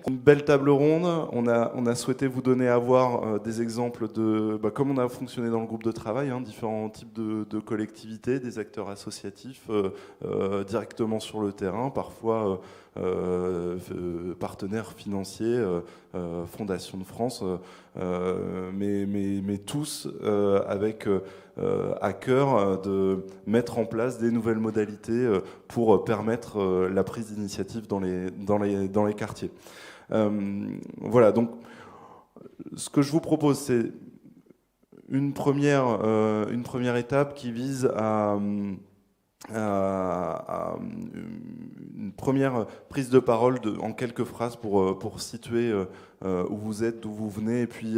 Une belle table ronde. On a souhaité vous donner à voir des exemples de comme on a fonctionné dans le groupe de travail, différents types de collectivités, des acteurs associatifs directement sur le terrain, parfois partenaires financiers, Fondation de France, mais tous avec à cœur de mettre en place des nouvelles modalités pour permettre la prise d'initiative dans les quartiers. Voilà, donc ce que je vous propose, c'est une première étape qui vise à une première prise de parole en quelques phrases pour situer où vous êtes, d'où vous venez, et puis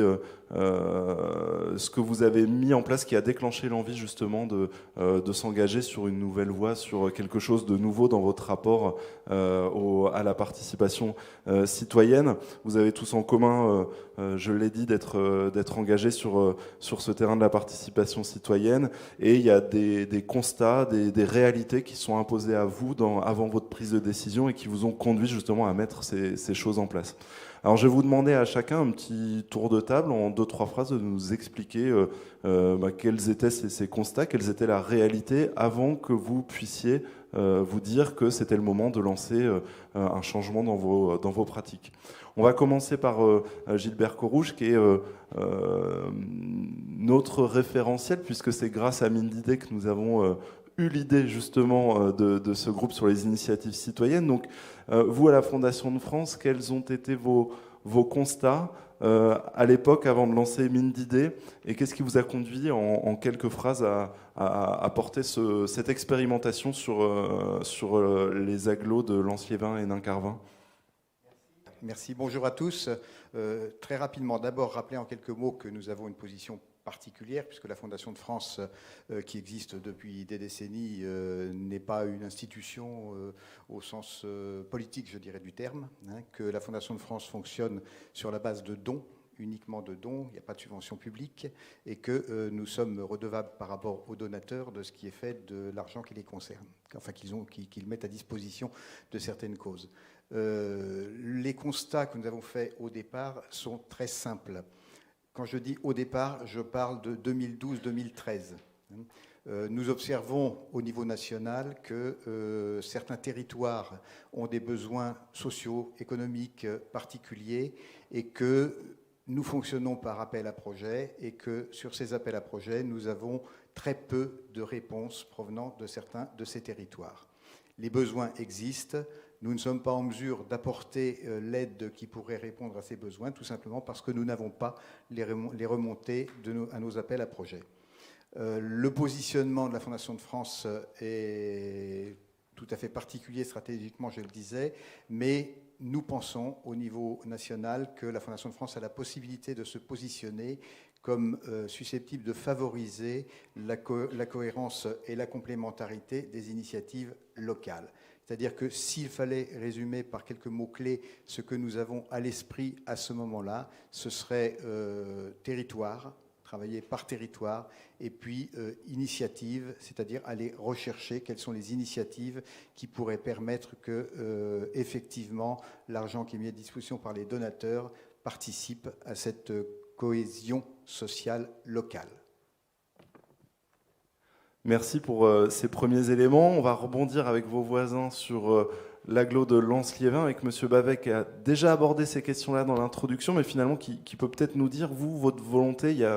ce que vous avez mis en place qui a déclenché l'envie justement de s'engager sur une nouvelle voie, sur quelque chose de nouveau dans votre rapport à la participation citoyenne. Vous avez tous en commun, je l'ai dit, d'être engagés sur ce terrain de la participation citoyenne, et il y a des constats, des réalités qui sont imposées à vous avant votre prise de décision et qui vous ont conduit justement à mettre ces choses en place. Alors je vais vous demander à chacun un petit tour de table en 2-3 phrases de nous expliquer quels étaient ces constats, quelle était la réalité avant que vous puissiez vous dire que c'était le moment de lancer un changement dans vos pratiques. On va commencer par Gilbert Corouge, qui est notre référentiel, puisque c'est grâce à Mine d'idées que nous avons eu l'idée justement de ce groupe sur les initiatives citoyennes. Donc vous, à la Fondation de France, quels ont été vos constats à l'époque avant de lancer Mine d'idées, et qu'est-ce qui vous a conduit en quelques phrases à porter cette expérimentation sur les agglos de Lens-Liévin et Nain-Carvin? Merci, bonjour à tous. Très rapidement, d'abord rappeler en quelques mots que nous avons une position particulière, puisque la Fondation de France, qui existe depuis des décennies, n'est pas une institution au sens politique, je dirais, du terme, que la Fondation de France fonctionne sur la base de dons, uniquement de dons, il n'y a pas de subvention publique, et que nous sommes redevables par rapport aux donateurs de ce qui est fait de l'argent qui les concerne, enfin qu'ils mettent à disposition de certaines causes. Les constats que nous avons faits au départ sont très simples. Quand je dis au départ, je parle de 2012-2013. Nous observons au niveau national que certains territoires ont des besoins sociaux, économiques particuliers, et que nous fonctionnons par appel à projets, et que sur ces appels à projets, nous avons très peu de réponses provenant de certains de ces territoires. Les besoins existent. Nous ne sommes pas en mesure d'apporter l'aide qui pourrait répondre à ces besoins, tout simplement parce que nous n'avons pas les remontées à nos appels à projets. Le positionnement de la Fondation de France est tout à fait particulier stratégiquement, je le disais, mais nous pensons au niveau national que la Fondation de France a la possibilité de se positionner comme susceptible de favoriser la cohérence et la complémentarité des initiatives locales. C'est-à-dire que s'il fallait résumer par quelques mots-clés ce que nous avons à l'esprit à ce moment-là, ce serait territoire, travailler par territoire, et puis initiative, c'est-à-dire aller rechercher quelles sont les initiatives qui pourraient permettre que, effectivement, l'argent qui est mis à disposition par les donateurs participe à cette cohésion sociale locale. Merci pour ces premiers éléments. On va rebondir avec vos voisins sur l'agglo de Lens-Liévin avec M. Bavet, qui a déjà abordé ces questions-là dans l'introduction, mais finalement qui peut peut-être nous dire, vous, votre volonté,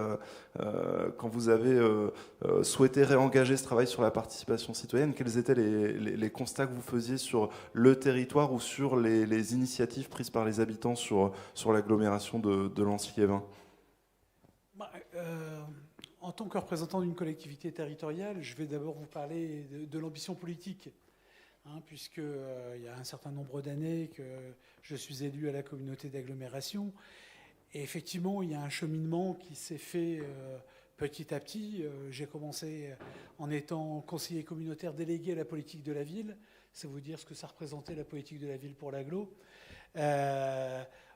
quand vous avez souhaité réengager ce travail sur la participation citoyenne, quels étaient les constats que vous faisiez sur le territoire ou sur les initiatives prises par les habitants sur l'agglomération de Lens-Liévin? En tant que représentant d'une collectivité territoriale, je vais d'abord vous parler de l'ambition politique, puisqu'il y a un certain nombre d'années que je suis élu à la communauté d'agglomération. Et effectivement, il y a un cheminement qui s'est fait petit à petit. J'ai commencé en étant conseiller communautaire délégué à la politique de la ville. C'est vous dire ce que ça représentait la politique de la ville pour l'agglo.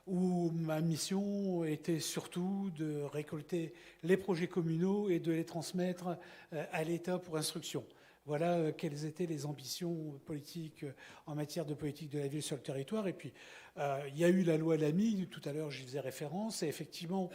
Où ma mission était surtout de récolter les projets communaux et de les transmettre à l'État pour instruction. Voilà quelles étaient les ambitions politiques en matière de politique de la ville sur le territoire. Et puis, il y a eu la loi Lamy, tout à l'heure j'y faisais référence, et effectivement,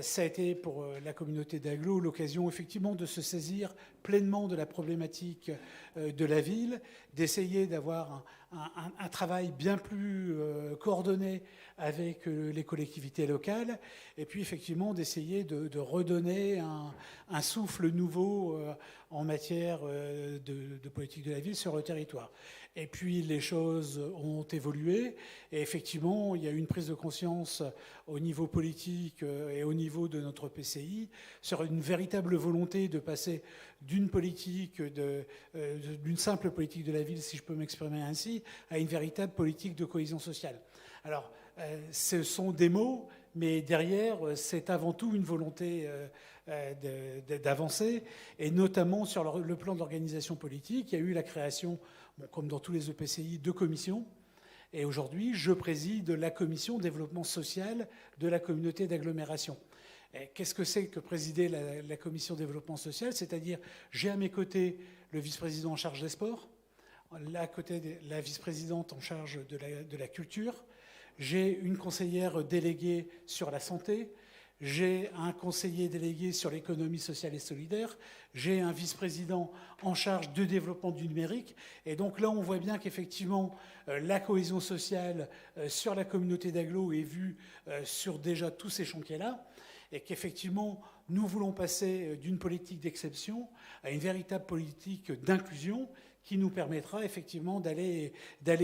ça a été pour la communauté d'Aglo l'occasion effectivement de se saisir pleinement de la problématique de la ville, d'essayer d'avoir un travail bien plus coordonné avec les collectivités locales, et puis effectivement d'essayer de redonner un souffle nouveau en matière de politique de la ville sur le territoire. Et puis les choses ont évolué, et effectivement il y a eu une prise de conscience au niveau politique et au niveau de notre PCI sur une véritable volonté de passer d'une politique, d'une simple politique de la ville, si je peux m'exprimer ainsi, à une véritable politique de cohésion sociale. Alors, ce sont des mots, mais derrière, c'est avant tout une volonté d'avancer, et notamment sur le plan de l'organisation politique. Il y a eu la création, comme dans tous les EPCI, de commissions. Et aujourd'hui, je préside la commission développement social de la communauté d'agglomération. Qu'est-ce que c'est que présider la commission développement social? C'est-à-dire, j'ai à mes côtés le vice-président en charge des sports, à côté de la vice-présidente en charge de la culture, j'ai une conseillère déléguée sur la santé, j'ai un conseiller délégué sur l'économie sociale et solidaire, j'ai un vice-président en charge de développement du numérique. Et donc là, on voit bien qu'effectivement, la cohésion sociale sur la communauté d'agglo est vue sur déjà tous ces chantiers-là, et qu'effectivement, nous voulons passer d'une politique d'exception à une véritable politique d'inclusion qui nous permettra effectivement d'aller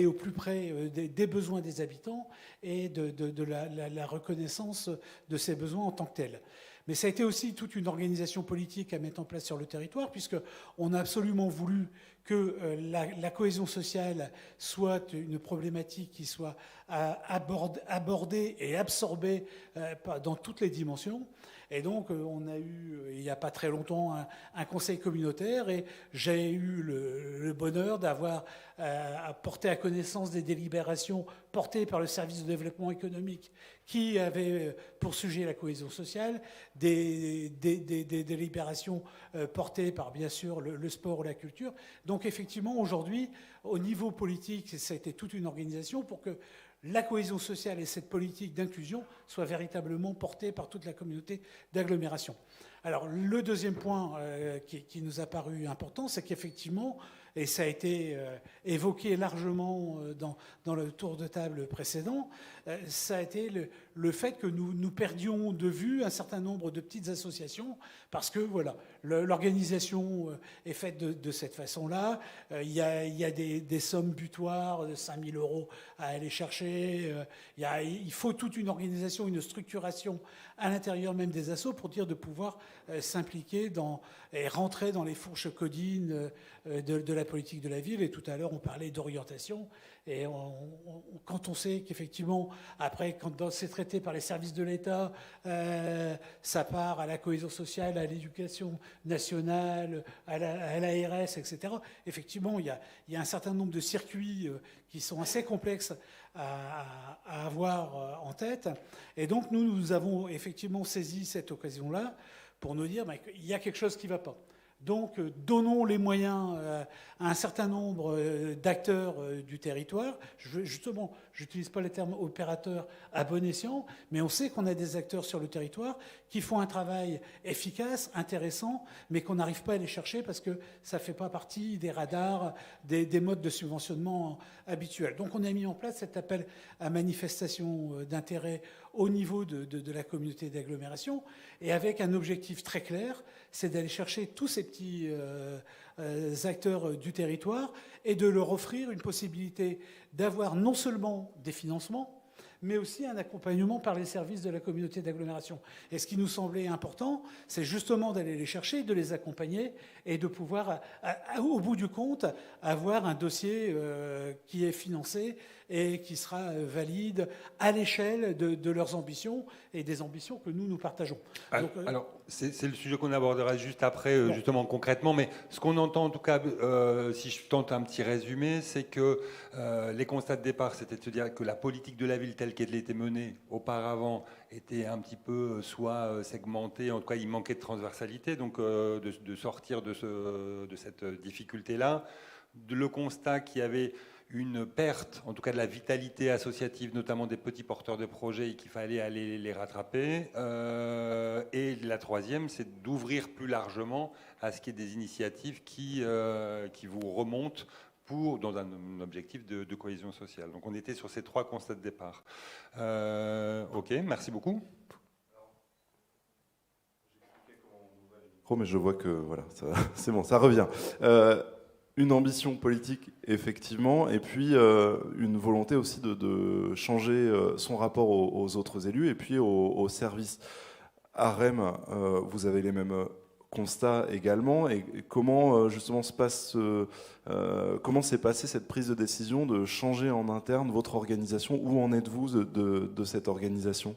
au plus près des besoins des habitants et de la reconnaissance de ces besoins en tant que tels. Mais ça a été aussi toute une organisation politique à mettre en place sur le territoire, puisqu'on a absolument voulu que la cohésion sociale soit une problématique qui soit abordée et absorbée dans toutes les dimensions. Et donc, on a eu, il n'y a pas très longtemps, un conseil communautaire, et j'ai eu le bonheur d'avoir porté à connaissance des délibérations portées par le service de développement économique qui avait pour sujet la cohésion sociale, des délibérations portées par, bien sûr, le sport ou la culture. Donc, effectivement, aujourd'hui, au niveau politique, ça a été toute une organisation pour que la cohésion sociale et cette politique d'inclusion soient véritablement portées par toute la communauté d'agglomération. Alors, le deuxième point qui nous a paru important, c'est qu'effectivement, et ça a été évoqué largement dans le tour de table précédent, ça a été le fait que nous perdions de vue un certain nombre de petites associations, parce que voilà, l'organisation est faite de cette façon-là. Il y a des sommes butoirs de 5 000 € à aller chercher. Il faut toute une organisation, une structuration à l'intérieur même des assos pour dire de pouvoir s'impliquer et rentrer dans les fourches codines de la politique de la ville. Et tout à l'heure, on parlait d'orientation. Et quand on sait qu'effectivement, après, quand c'est traité par les services de l'État, ça part à la cohésion sociale, à l'éducation nationale, à l'ARS, etc. Effectivement, il y a un certain nombre de circuits qui sont assez complexes à avoir en tête. Et donc, nous avons effectivement saisi cette occasion-là pour nous dire qu'il y a quelque chose qui ne va pas. Donc, donnons les moyens à un certain nombre d'acteurs du territoire. Justement, je n'utilise pas le terme opérateur à bon escient, mais on sait qu'on a des acteurs sur le territoire qui font un travail efficace, intéressant, mais qu'on n'arrive pas à les chercher parce que ça ne fait pas partie des radars, des modes de subventionnement habituels. Donc, on a mis en place cet appel à manifestation d'intérêt au niveau de la communauté d'agglomération, et avec un objectif très clair, c'est d'aller chercher tous ces petits acteurs du territoire et de leur offrir une possibilité d'avoir non seulement des financements, mais aussi un accompagnement par les services de la communauté d'agglomération. Et ce qui nous semblait important, c'est justement d'aller les chercher, de les accompagner et de pouvoir, au bout du compte, avoir un dossier qui est financé et qui sera valide à l'échelle de leurs ambitions et des ambitions que nous partageons. Donc, alors, c'est le sujet qu'on abordera juste après, justement concrètement, mais ce qu'on entend en tout cas, si je tente un petit résumé, c'est que les constats de départ, c'était de se dire que la politique de la ville telle telle qu'elle était menée auparavant était un petit peu soit segmentée, en tout cas il manquait de transversalité, donc de sortir de cette difficulté-là. Le constat qu'il y avait une perte, en tout cas de la vitalité associative, notamment des petits porteurs de projets, et qu'il fallait aller les rattraper. Et la troisième, c'est d'ouvrir plus largement à ce qui est des initiatives qui vous remontent dans un objectif de cohésion sociale. Donc on était sur ces 3 constats de départ. Ok, merci beaucoup. Mais je vois que voilà, c'est bon, ça revient. Une ambition politique, effectivement, et puis une volonté aussi de changer son rapport aux autres élus et puis aux services. À Rennes, vous avez les mêmes constats également. Et comment justement comment s'est passée cette prise de décision de changer en interne votre organisation? Où en êtes-vous de cette organisation?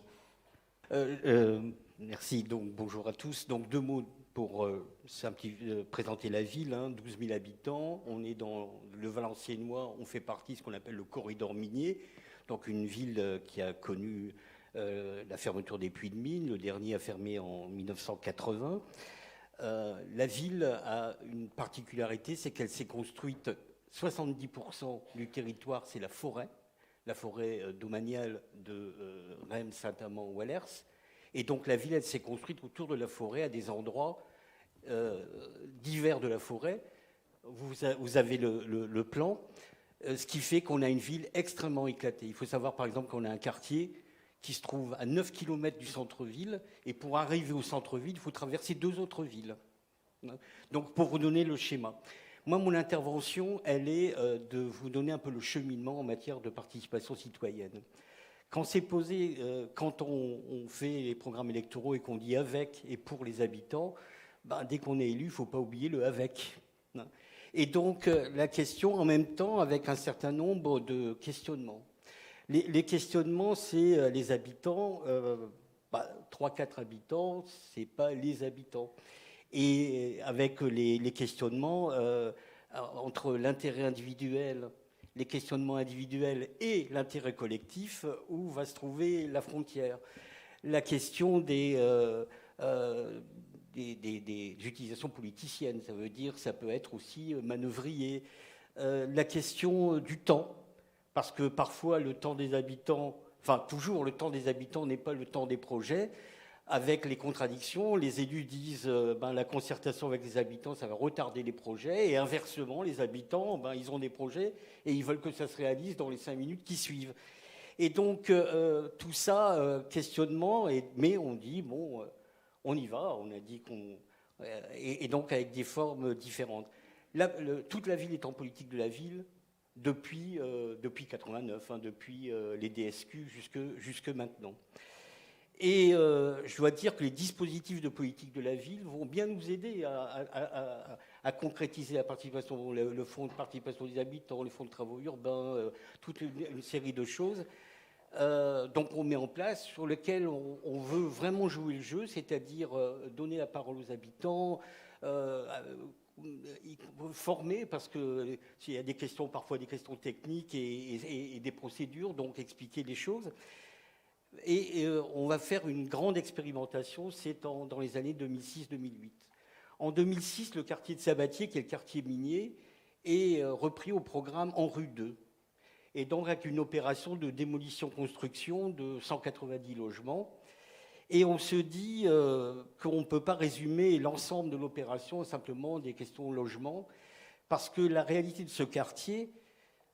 Merci. Donc bonjour à tous. Donc 2 mots pour présenter la ville, 12 000 habitants. On est dans le Valenciennois, on fait partie de ce qu'on appelle le corridor minier, donc une ville qui a connu la fermeture des puits de mine. Le dernier a fermé en 1980. La ville a une particularité, c'est qu'elle s'est construite, 70% du territoire, c'est la forêt domaniale de Rennes, Saint-Amand, Wallers. Et donc la ville, elle s'est construite autour de la forêt, à des endroits divers de la forêt. Vous avez le plan, ce qui fait qu'on a une ville extrêmement éclatée. Il faut savoir par exemple qu'on a un quartier qui se trouve à 9 km du centre-ville, et pour arriver au centre-ville, il faut traverser 2 autres villes. Donc pour vous donner le schéma. Moi, mon intervention, elle est de vous donner un peu le cheminement en matière de participation citoyenne. Quand on fait les programmes électoraux et qu'on dit avec et pour les habitants, dès qu'on est élu, il ne faut pas oublier le avec. Et donc la question en même temps avec un certain nombre de questionnements. Les questionnements, c'est les habitants, 3-4 habitants, ce n'est pas les habitants. Et avec les questionnements entre l'intérêt individuel, les questionnements individuels et l'intérêt collectif, où va se trouver la frontière. La question des utilisations politiciennes, ça veut dire ça peut être aussi manœuvrier. La question du temps, parce que parfois le temps des habitants, toujours le temps des habitants n'est pas le temps des projets. Avec les contradictions, les élus disent la concertation avec les habitants, ça va retarder les projets, et inversement, les habitants, ils ont des projets et ils veulent que ça se réalise dans les 5 minutes qui suivent. Et donc, tout ça, questionnement, mais on dit, on y va, on a dit qu'on... Et donc, avec des formes différentes. Toute la ville est en politique de la ville depuis 89, depuis les DSQ jusque maintenant. Et je dois dire que les dispositifs de politique de la ville vont bien nous aider à concrétiser la participation, le fonds de participation des habitants, les fonds de travaux urbains, toute une série de choses. Donc on met en place, sur lesquels on veut vraiment jouer le jeu, c'est-à-dire donner la parole aux habitants, former, parce qu'il y a des questions, parfois des questions techniques et des procédures, donc expliquer les choses. Et on va faire une grande expérimentation, c'est dans les années 2006-2008. En 2006, le quartier de Sabatier, qui est le quartier minier, est repris au programme en rue 2. Et donc avec une opération de démolition-construction de 190 logements. Et on se dit qu'on ne peut pas résumer l'ensemble de l'opération simplement des questions logement, parce que la réalité de ce quartier,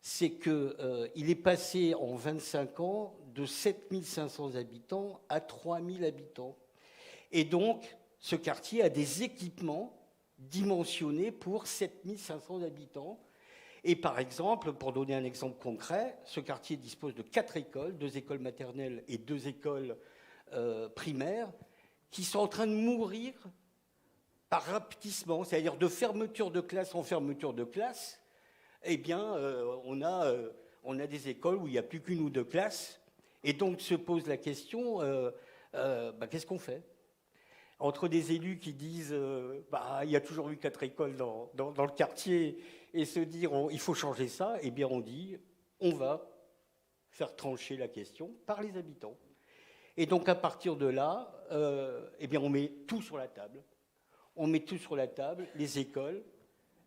c'est qu'il est passé en 25 ans de 7500 habitants à 3000 habitants. Et donc, ce quartier a des équipements dimensionnés pour 7500 habitants. Et par exemple, pour donner un exemple concret, ce quartier dispose de 4 écoles, 2 écoles maternelles et 2 écoles primaires, qui sont en train de mourir par rapetissement, c'est-à-dire de fermeture de classe en fermeture de classe. Eh bien, on a des écoles où il n'y a plus qu'une ou 2 classes. Et donc se pose la question, qu'est-ce qu'on fait? Entre des élus qui disent il y a toujours eu 4 écoles dans le quartier, et se dire il faut changer ça, eh bien on dit on va faire trancher la question par les habitants. Et donc à partir de là, eh bien, on met tout sur la table. On met tout sur la table, les écoles.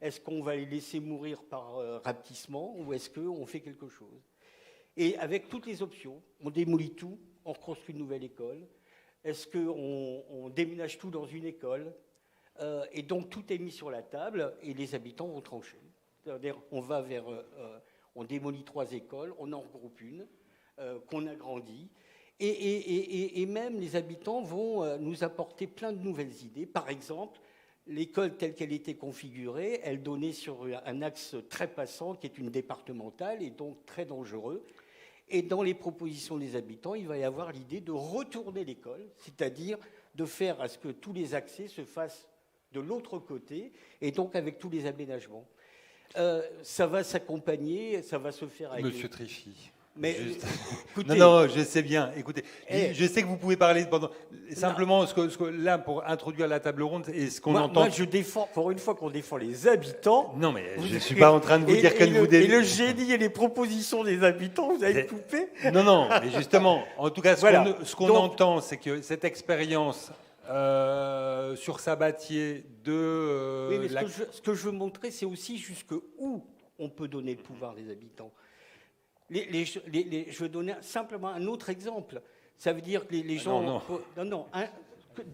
Est-ce qu'on va les laisser mourir par rapetissement ou est-ce qu'on fait quelque chose? Et avec toutes les options, on démolit tout, on reconstruit une nouvelle école. Est-ce qu'on déménage tout dans une école? Et donc tout est mis sur la table et les habitants vont trancher. C'est-à-dire on démolit 3 écoles, on en regroupe une, qu'on agrandit. Et même les habitants vont nous apporter plein de nouvelles idées. Par exemple, l'école telle qu'elle était configurée, elle donnait sur un axe très passant qui est une départementale et donc très dangereux. Et dans les propositions des habitants, il va y avoir l'idée de retourner l'école, c'est-à-dire de faire à ce que tous les accès se fassent de l'autre côté et donc avec tous les aménagements. Ça va s'accompagner, ça va se faire avec... Monsieur Trichy. Mais écoutez, non, je sais bien. Écoutez, je sais que vous pouvez parler pendant. Simplement, là, pour introduire la table ronde, et ce qu'on entend. Moi, je défends, pour une fois qu'on défend les habitants. Non, mais je ne suis pas en train de vous dire que vous. Et le génie et les propositions des habitants, vous avez coupé. Non, mais justement, en tout cas, ce qu'on entend, c'est que cette expérience sur Sabatier de. Oui, mais ce que je veux montrer, c'est aussi jusqu'où on peut donner le pouvoir des habitants. Je veux donner simplement un autre exemple. Ça veut dire que les gens...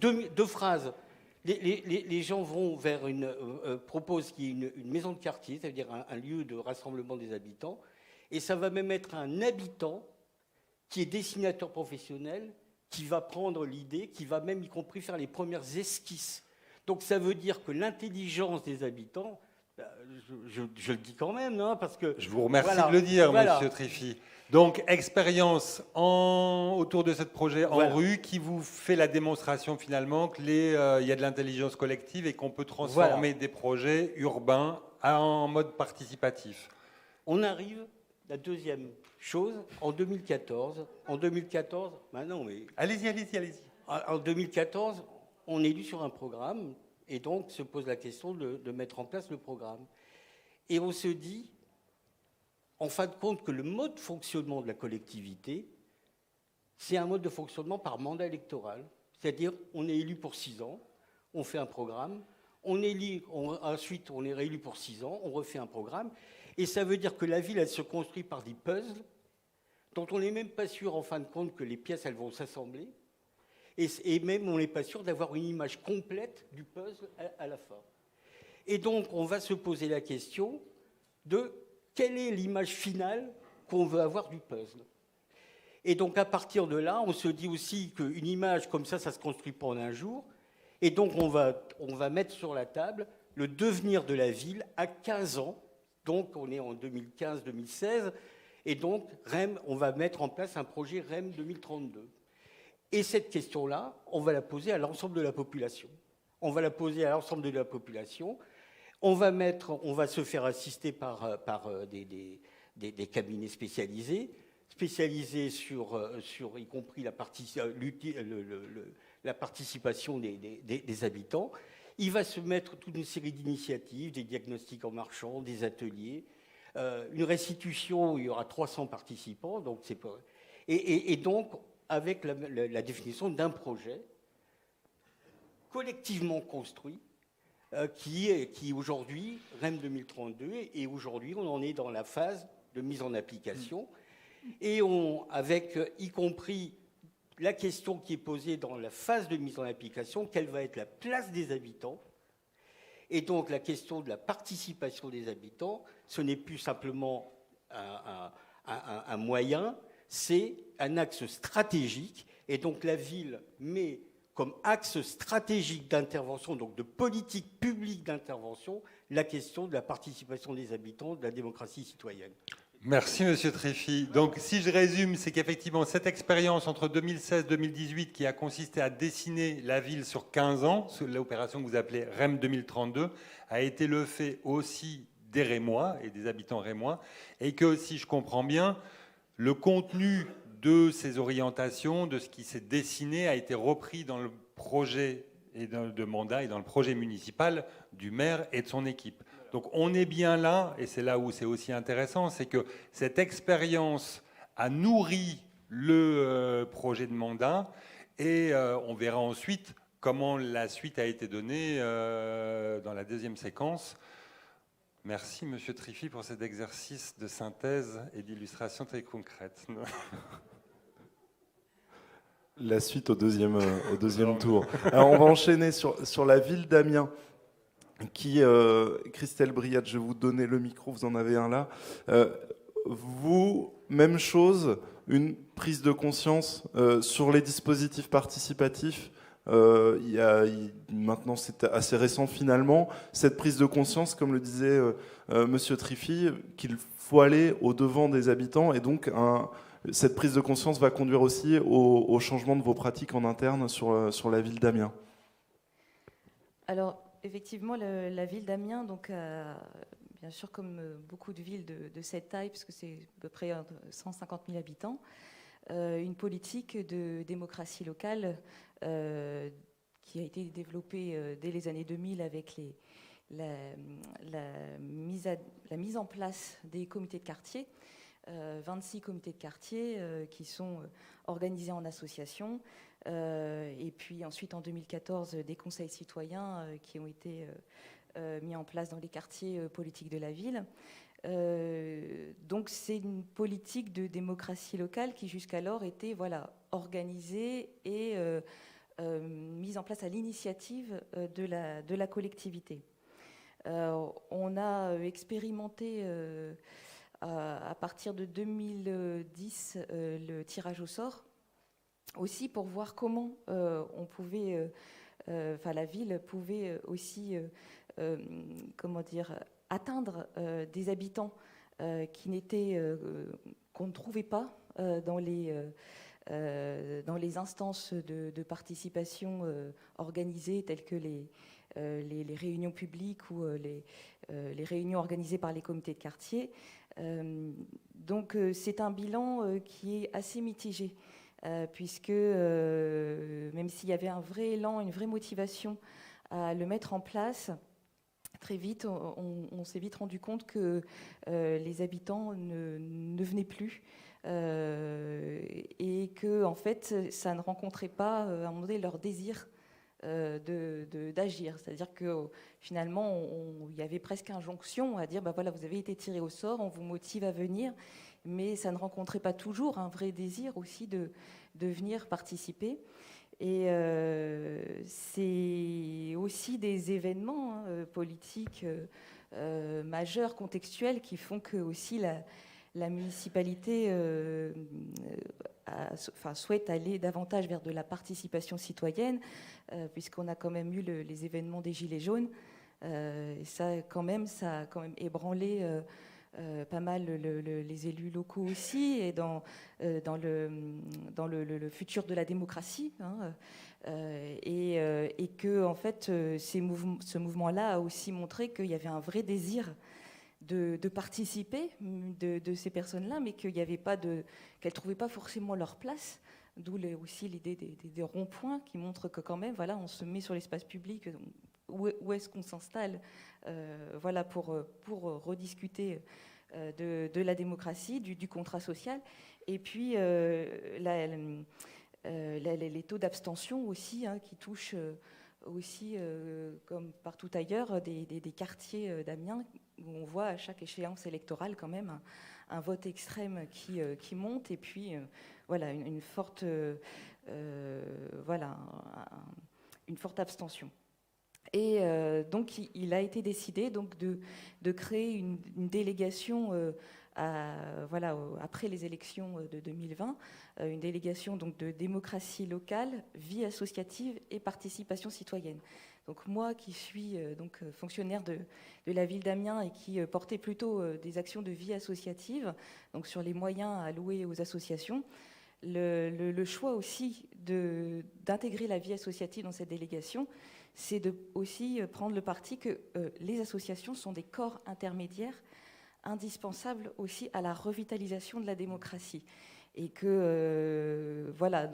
Deux phrases. Les gens vont vers proposent qu'il y ait une maison de quartier, ça veut dire un lieu de rassemblement des habitants, et ça va même être un habitant qui est dessinateur professionnel, qui va prendre l'idée, qui va même y compris faire les premières esquisses. Donc ça veut dire que l'intelligence des habitants... Je le dis quand même, non, parce que... Je vous remercie de le dire, Monsieur Trichy. Donc, expérience autour de ce projet en rue qui vous fait la démonstration finalement qu'il y a de l'intelligence collective et qu'on peut transformer des projets urbains en mode participatif. On arrive, la deuxième chose, en 2014. Non, mais... Allez-y. En 2014, on est élu sur un programme. Et donc, se pose la question de mettre en place le programme. Et on se dit, en fin de compte, que le mode de fonctionnement de la collectivité, c'est un mode de fonctionnement par mandat électoral. C'est-à-dire, on est élu pour 6 ans, on fait un programme, ensuite on est réélu pour 6 ans, on refait un programme. Et ça veut dire que la ville, elle se construit par des puzzles dont on n'est même pas sûr, en fin de compte, que les pièces, elles vont s'assembler. Et même, on n'est pas sûr d'avoir une image complète du puzzle à la fin. Et donc, on va se poser la question de quelle est l'image finale qu'on veut avoir du puzzle. Et donc, à partir de là, on se dit aussi qu'une image comme ça ne se construit pas en un jour. Et donc, on va mettre sur la table le devenir de la ville à 15 ans. Donc, on est en 2015-2016. Et donc, on va mettre en place un projet REM 2032. Et cette question-là, on va la poser à l'ensemble de la population. On va se faire assister par des cabinets spécialisés sur y compris la participation des habitants. Il va se mettre toute une série d'initiatives, des diagnostics en marchant, des ateliers, une restitution où il y aura 300 participants. Donc et donc, avec la définition d'un projet collectivement construit, qui aujourd'hui, REM 2032, et aujourd'hui, on en est dans la phase de mise en application, et avec y compris la question qui est posée dans la phase de mise en application, quelle va être la place des habitants, et donc la question de la participation des habitants, ce n'est plus simplement un moyen, c'est un axe stratégique, et donc la ville met comme axe stratégique d'intervention, donc de politique publique d'intervention, la question de la participation des habitants, de la démocratie citoyenne. Merci, Monsieur Trichy. Donc, si je résume, c'est qu'effectivement, cette expérience entre 2016 et 2018 qui a consisté à dessiner la ville sur 15 ans, l'opération que vous appelez REM 2032, a été le fait aussi des Rémois et des habitants rémois, et que, si je comprends bien, le contenu de ces orientations, de ce qui s'est dessiné, a été repris dans le projet de mandat et dans le projet municipal du maire et de son équipe. Donc on est bien là, et c'est là où c'est aussi intéressant, c'est que cette expérience a nourri le projet de mandat, et on verra ensuite comment la suite a été donnée dans la deuxième séquence. Merci, Monsieur Triffi, pour cet exercice de synthèse et d'illustration très concrète. La suite au deuxième tour. Alors, on va enchaîner sur la ville d'Amiens. Christelle Briat, je vais vous donner le micro, vous en avez un là. Vous, même chose, une prise de conscience sur les dispositifs participatifs. Maintenant, c'est assez récent finalement, cette prise de conscience, comme le disait Monsieur Triffi, qu'il faut aller au-devant des habitants, et donc cette prise de conscience va conduire aussi au changement de vos pratiques en interne sur la ville d'Amiens. Alors, effectivement, la ville d'Amiens, donc, bien sûr, comme beaucoup de villes de cette taille, puisque c'est à peu près 150 000 habitants, une politique de démocratie locale qui a été développée dès les années 2000 avec la mise en place des comités de quartier, 26 comités de quartier qui sont organisés en associations, et puis ensuite en 2014 des conseils citoyens qui ont été mis en place dans les quartiers politiques de la ville. Donc c'est une politique de démocratie locale qui jusqu'alors était organisée et mise en place à l'initiative de la collectivité. On a expérimenté à partir de 2010 le tirage au sort, aussi pour voir comment on pouvait, la ville pouvait aussi, atteindre des habitants qu'on ne trouvait pas dans les instances de participation organisées telles que les réunions publiques ou les réunions organisées par les comités de quartier. Donc c'est un bilan qui est assez mitigé, puisque même s'il y avait un vrai élan, une vraie motivation à le mettre en place, très vite, on s'est vite rendu compte que les habitants ne venaient plus et que, en fait, ça ne rencontrait pas, à un moment donné, leur désir d'agir. C'est-à-dire que finalement, il y avait presque injonction à dire, voilà, vous avez été tiré au sort, on vous motive à venir, mais ça ne rencontrait pas toujours un vrai désir aussi de venir participer. Et c'est aussi des événements politiques majeurs, contextuels, qui font que aussi la municipalité souhaite aller davantage vers de la participation citoyenne, puisqu'on a quand même eu les événements des Gilets jaunes. Et ça a quand même ébranlé pas mal les élus locaux aussi, et dans le futur de la démocratie, et que en fait ce mouvement-là a aussi montré qu'il y avait un vrai désir de participer de ces personnes-là, mais qu'elles ne trouvaient pas forcément leur place, d'où aussi l'idée des ronds-points qui montrent que quand même, on se met sur l'espace public, où est-ce qu'on s'installe, pour rediscuter de la démocratie, du contrat social, et puis les taux d'abstention aussi, qui touchent aussi, comme partout ailleurs, des quartiers d'Amiens, où on voit à chaque échéance électorale quand même un vote extrême qui monte, et puis une forte abstention. Et donc il a été décidé donc de créer une délégation après les élections de 2020, une délégation donc de démocratie locale, vie associative et participation citoyenne. Donc moi qui suis fonctionnaire de la ville d'Amiens et qui portais plutôt des actions de vie associative, donc sur les moyens alloués aux associations, le choix aussi d'intégrer la vie associative dans cette délégation, c'est de aussi prendre le parti que les associations sont des corps intermédiaires indispensables aussi à la revitalisation de la démocratie, et que la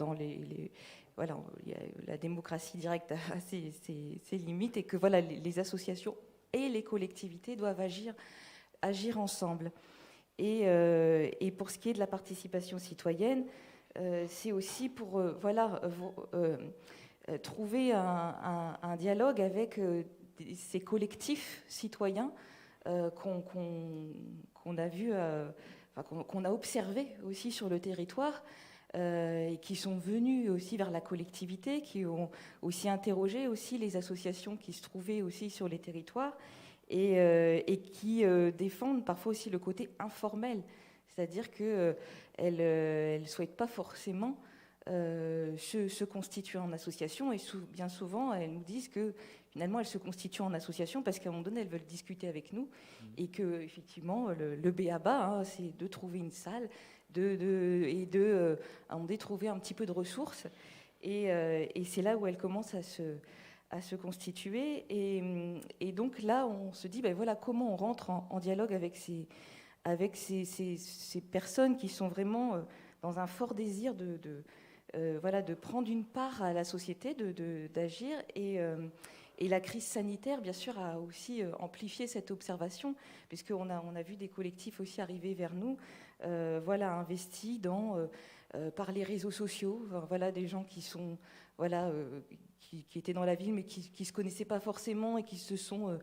démocratie directe a ses limites, et que les associations et les collectivités doivent agir ensemble. Et Et pour ce qui est de la participation citoyenne, c'est aussi pour trouver un dialogue avec ces collectifs citoyens qu'on a vu, qu'on a observé aussi sur le territoire, et qui sont venus aussi vers la collectivité, qui ont aussi interrogé aussi les associations qui se trouvaient aussi sur les territoires, et qui défendent parfois aussi le côté informel, c'est-à-dire qu'elles ne souhaitent pas forcément se constituer en association, et bien souvent elles nous disent que finalement elles se constituent en association parce qu'à un moment donné elles veulent discuter avec nous, et que effectivement le b.a.-ba, c'est de trouver une salle, à un moment donné trouver un petit peu de ressources, et c'est là où elles commencent à se constituer, et donc là on se dit voilà, comment on rentre en dialogue avec ces personnes qui sont vraiment dans un fort désir de prendre une part à la société, d'agir, et la crise sanitaire, bien sûr, a aussi amplifié cette observation, puisqu'on a vu des collectifs aussi arriver vers nous, investis par les réseaux sociaux, des gens qui sont qui étaient dans la ville mais qui ne se connaissaient pas forcément, et qui se sont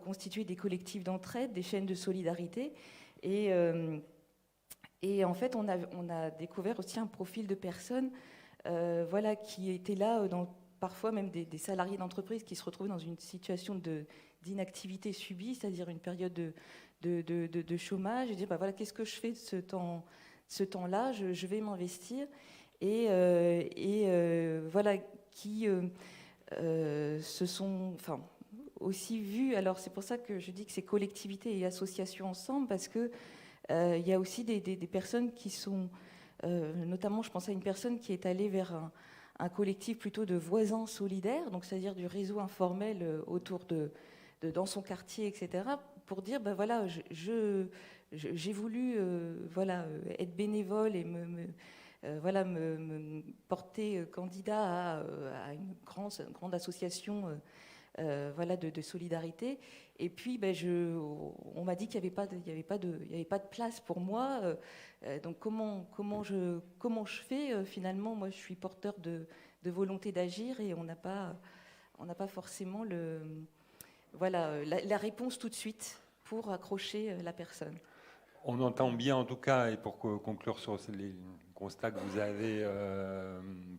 constitués des collectifs d'entraide, des chaînes de solidarité, et en fait on a découvert aussi un profil de personnes qui étaient là, parfois même des salariés d'entreprise qui se retrouvaient dans une situation d'inactivité subie, c'est-à-dire une période de chômage, et dire qu'est-ce que je fais de ce temps-là, je vais m'investir, et qui se sont aussi vus. Alors c'est pour ça que je dis que c'est collectivité et association ensemble, parce que il y a aussi des personnes qui sont, notamment je pense à une personne qui est allée vers un collectif plutôt de voisins solidaires, donc c'est-à-dire du réseau informel autour dans son quartier, etc., pour dire j'ai voulu être bénévole et me porter candidat à une grande association de solidarité, et puis on m'a dit qu'il n'y avait pas de place pour moi, donc comment je fais, finalement moi je suis porteur de volonté d'agir, et on n'a pas forcément la réponse tout de suite pour accrocher la personne. On entend bien en tout cas, et pour conclure sur les constats que vous avez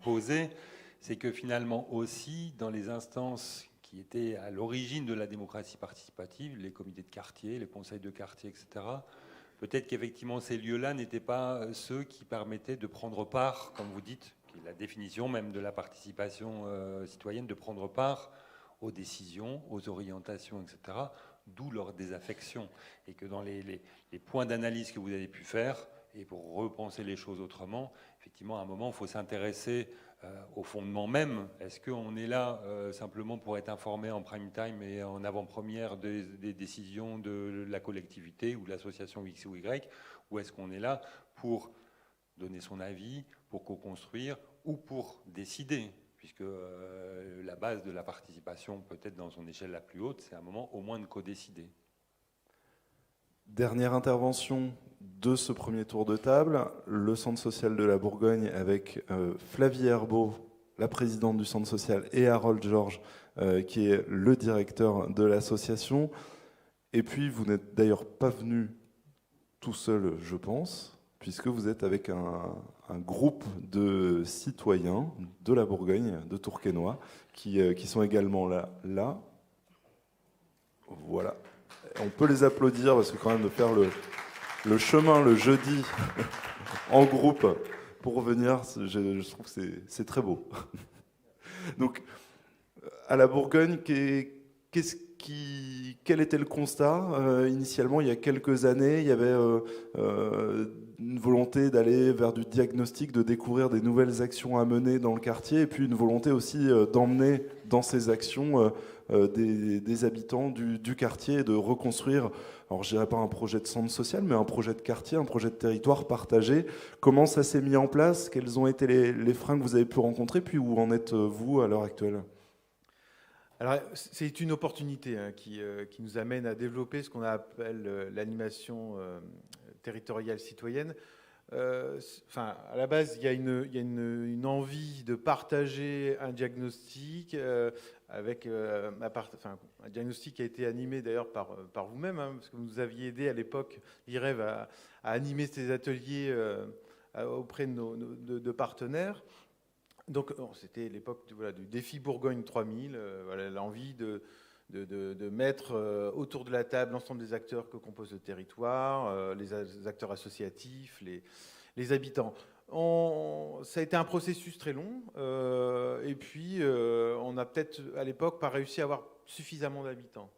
posés, c'est que finalement aussi dans les instances qui étaient à l'origine de la démocratie participative, les comités de quartier, les conseils de quartier, etc., peut-être qu'effectivement ces lieux-là n'étaient pas ceux qui permettaient de prendre part, comme vous dites, qui est la définition même de la participation citoyenne, de prendre part aux décisions, aux orientations, etc., d'où leur désaffection. Et que dans les points d'analyse que vous avez pu faire, et pour repenser les choses autrement, effectivement, à un moment, il faut s'intéresser au fondement même. Est-ce qu'on est là simplement pour être informé en prime time et en avant-première des décisions de la collectivité ou de l'association X ou Y, ou est-ce qu'on est là pour donner son avis, pour co-construire ou pour décider, puisque la base de la participation, peut-être dans son échelle la plus haute, c'est un moment au moins de co-décider. Dernière intervention de ce premier tour de table, le Centre social de la Bourgogne avec Flavie Herbeau, la présidente du Centre social, et Harold Georges, qui est le directeur de l'association. Et puis, vous n'êtes d'ailleurs pas venu tout seul, je pense, puisque vous êtes avec un groupe de citoyens de la Bourgogne, de Tourquenois, qui sont également là. Voilà. On peut les applaudir, parce que quand même de faire le chemin le jeudi en groupe pour venir, je trouve que c'est très beau. Donc, à la Bourgogne, quel était le constat initialement, il y a quelques années, il y avait une volonté d'aller vers du diagnostic, de découvrir des nouvelles actions à mener dans le quartier, et puis une volonté aussi d'emmener dans ces actions des habitants du quartier, et de reconstruire, alors je dirais pas un projet de centre social, mais un projet de quartier, un projet de territoire partagé. Comment ça s'est mis en place? Quels ont été les freins que vous avez pu rencontrer? Puis où en êtes-vous à l'heure actuelle? Alors, c'est une opportunité qui nous amène à développer ce qu'on appelle l'animation territoriale citoyenne. Enfin, à la base, il y a une envie de partager un diagnostic avec un diagnostic qui a été animé d'ailleurs par vous-même, hein, parce que vous nous aviez aidé à l'époque, l'IREV, à animer ces ateliers auprès de partenaires. Donc, c'était l'époque du défi Bourgogne 3000, l'envie de mettre autour de la table l'ensemble des acteurs que compose le territoire, les acteurs associatifs, les habitants. Ça a été un processus très long, et puis on n'a peut-être à l'époque pas réussi à avoir suffisamment d'habitants.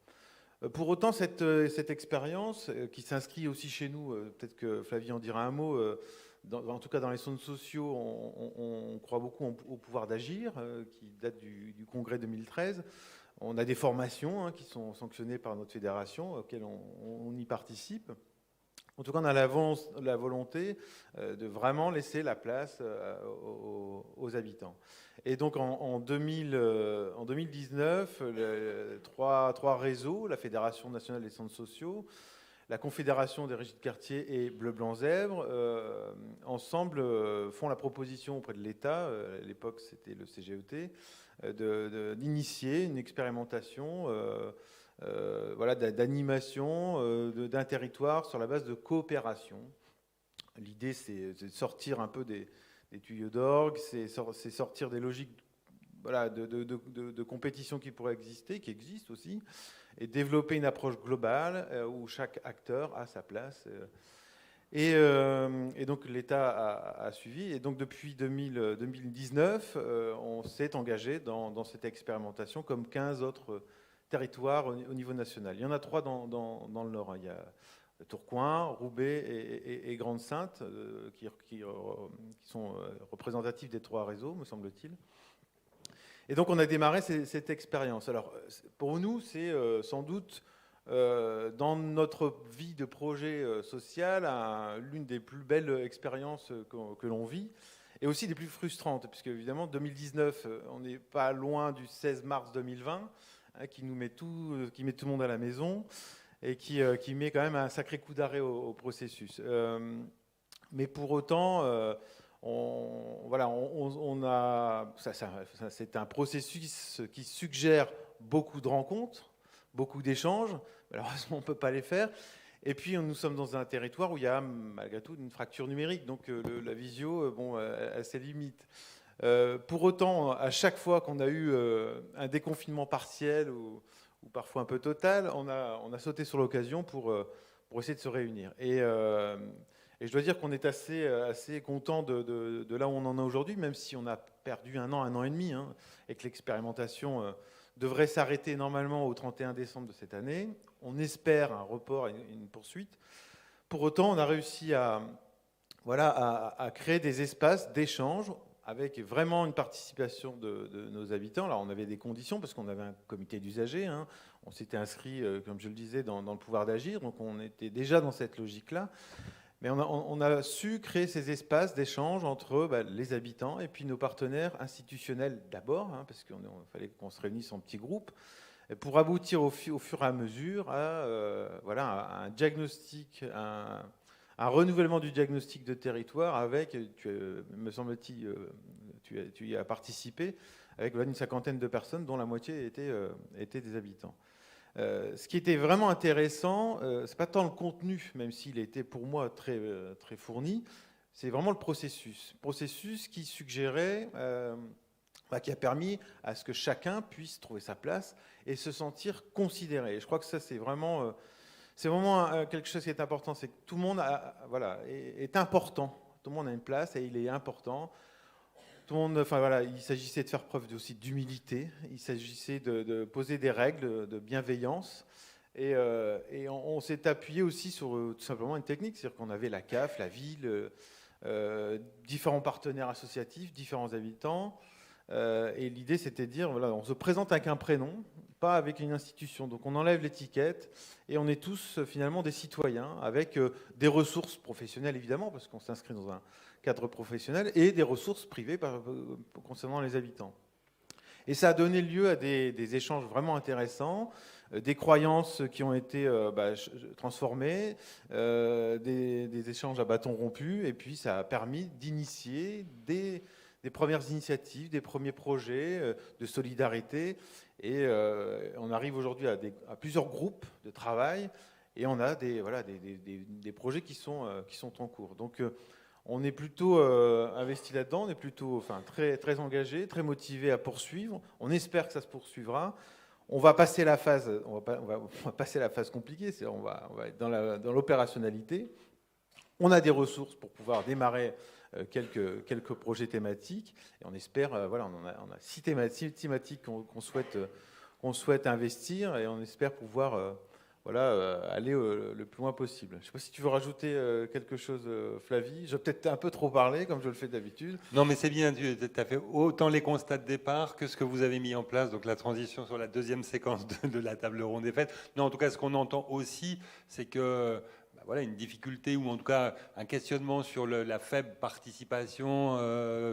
Pour autant, cette expérience, qui s'inscrit aussi chez nous, peut-être que Flavie en dira un mot, en tout cas dans les centres sociaux, on croit beaucoup au pouvoir d'agir, qui date du congrès 2013. On a des formations qui sont sanctionnées par notre fédération, auxquelles on y participe. En tout cas, on a la volonté de vraiment laisser la place aux habitants. Et donc, en 2019, trois réseaux, la Fédération nationale des centres sociaux, la Confédération des régies de quartier et Bleu Blanc Zèbre, ensemble, font la proposition auprès de l'État, à l'époque c'était le CGET, d'initier une expérimentation d'animation d'un territoire sur la base de coopération. L'idée, c'est de sortir un peu des tuyaux d'orgue, c'est sortir des logiques de compétition qui pourraient exister, qui existent aussi, et développer une approche globale où chaque acteur a sa place. Et donc l'État a suivi. Et donc depuis 2019, on s'est engagé dans cette expérimentation comme 15 autres territoires au niveau national. Il y en a 3 dans le Nord. Il y a Tourcoing, Roubaix et Grande-Synthe qui sont représentatifs des 3 réseaux, me semble-t-il. Et donc on a démarré cette expérience. Alors pour nous, c'est sans doute dans notre vie de projet social l'une des plus belles expériences que l'on vit, et aussi des plus frustrantes, puisque évidemment 2019, on n'est pas loin du 16 mars 2020, qui met tout le monde à la maison et qui met quand même un sacré coup d'arrêt au processus. Mais pour autant, c'est un processus qui suggère beaucoup de rencontres, beaucoup d'échanges. Malheureusement, on ne peut pas les faire. Et puis, nous sommes dans un territoire où il y a malgré tout une fracture numérique. Donc, la visio, a ses limites. Pour autant, à chaque fois qu'on a eu un déconfinement partiel ou parfois un peu total, on a sauté sur l'occasion pour essayer de se réunir. Et je dois dire qu'on est assez content de là où on en est aujourd'hui, même si on a perdu un an et demi, et que l'expérimentation devrait s'arrêter normalement au 31 décembre de cette année. On espère un report et une poursuite. Pour autant, on a réussi à créer des espaces d'échange avec vraiment une participation de nos habitants. Alors, on avait des conditions parce qu'on avait un comité d'usagers. On s'était inscrit, comme je le disais, dans le pouvoir d'agir. Donc, on était déjà dans cette logique-là. Mais on a su créer ces espaces d'échange entre les habitants et puis nos partenaires institutionnels d'abord, parce qu'il fallait qu'on se réunisse en petits groupes, pour aboutir au fur et à mesure à un diagnostic, un renouvellement du diagnostic de territoire avec, me semble-t-il, tu y as participé, avec une 50aine de personnes dont la moitié étaient des habitants. Ce qui était vraiment intéressant, c'est pas tant le contenu, même s'il était pour moi très, très fourni, c'est vraiment le processus qui suggérait, qui a permis à ce que chacun puisse trouver sa place et se sentir considéré. Et je crois que ça, c'est vraiment quelque chose qui est important, c'est que tout le monde est important, tout le monde a une place et il est important. Tout le monde, il s'agissait de faire preuve aussi d'humilité, il s'agissait de poser des règles de bienveillance, et on s'est appuyé aussi sur tout simplement une technique, c'est-à-dire qu'on avait la CAF, la ville, différents partenaires associatifs, différents habitants, et l'idée c'était de dire, on se présente avec un prénom, pas avec une institution, donc on enlève l'étiquette, et on est tous finalement des citoyens, avec des ressources professionnelles évidemment, parce qu'on s'inscrit dans un cadre professionnel, et des ressources privées concernant les habitants. Et ça a donné lieu à des échanges vraiment intéressants, des croyances qui ont été transformées, des échanges à bâton rompu, et puis ça a permis d'initier des premières initiatives, des premiers projets de solidarité. Et on arrive aujourd'hui à plusieurs groupes de travail, et on a des projets qui sont en cours. Donc on est plutôt investi là-dedans, on est plutôt très, très engagé, très motivé à poursuivre. On espère que ça se poursuivra. On va passer la phase, on va passer la phase compliquée, on va être dans l'opérationnalité. On a des ressources pour pouvoir démarrer quelques projets thématiques, et on espère, on a 6 thématiques qu'on souhaite investir, et on espère pouvoir aller le plus loin possible. Je ne sais pas si tu veux rajouter quelque chose, Flavie. Je vais peut-être un peu trop parler, comme je le fais d'habitude. Non, mais c'est bien, tu as fait autant les constats de départ que ce que vous avez mis en place, donc la transition sur la deuxième séquence de la table ronde est faite. Non, en tout cas, ce qu'on entend aussi, c'est que une difficulté, ou en tout cas un questionnement sur la faible participation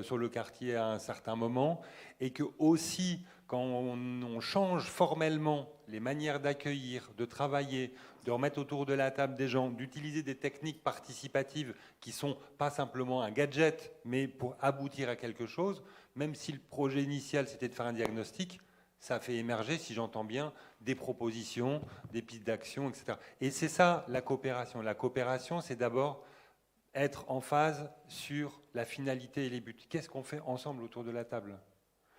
sur le quartier à un certain moment, et que aussi, quand on change formellement les manières d'accueillir, de travailler, de remettre autour de la table des gens, d'utiliser des techniques participatives qui ne sont pas simplement un gadget, mais pour aboutir à quelque chose, même si le projet initial c'était de faire un diagnostic, ça fait émerger, si j'entends bien, des propositions, des pistes d'action, etc. Et c'est ça la coopération. La coopération, c'est d'abord être en phase sur la finalité et les buts. Qu'est-ce qu'on fait ensemble autour de la table ?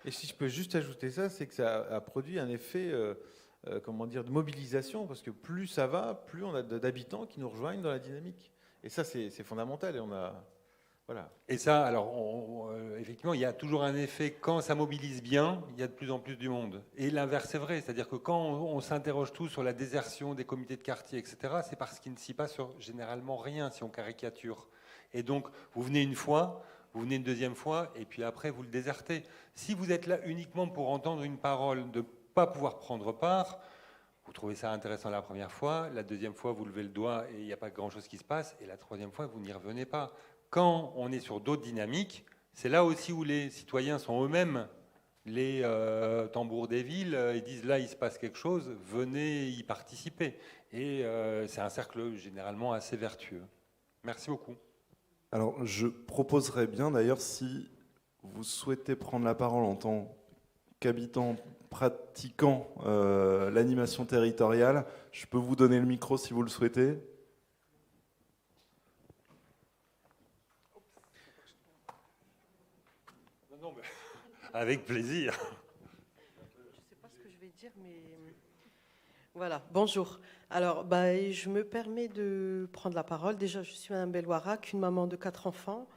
Et si je peux juste ajouter ça, c'est que ça a produit un effet de mobilisation, parce que plus ça va, plus on a d'habitants qui nous rejoignent dans la dynamique. Et ça, c'est fondamental. Et ça, alors, effectivement, il y a toujours un effet, quand ça mobilise bien, il y a de plus en plus du monde. Et l'inverse est vrai, c'est-à-dire que quand on s'interroge tous sur la désertion des comités de quartier, etc., c'est parce qu'il ne s'y passe généralement rien, si on caricature. Et donc, vous venez une fois, vous venez une deuxième fois, et puis après, vous le désertez. Si vous êtes là uniquement pour entendre une parole, de ne pas pouvoir prendre part, vous trouvez ça intéressant la première fois, la deuxième fois, vous levez le doigt et il n'y a pas grand-chose qui se passe, et la troisième fois, vous n'y revenez pas. Quand on est sur d'autres dynamiques, c'est là aussi où les citoyens sont eux-mêmes les tambours des villes, ils disent là, il se passe quelque chose, venez y participer. Et c'est un cercle généralement assez vertueux. Merci beaucoup. Alors, je proposerais bien, d'ailleurs, si vous souhaitez prendre la parole en tant qu'habitant pratiquant l'animation territoriale, je peux vous donner le micro si vous le souhaitez. Non, mais avec plaisir. Je ne sais pas ce que je vais dire, mais voilà, bonjour. Alors, je me permets de prendre la parole. Déjà, je suis Madame Belwarac, une maman de 4 enfants.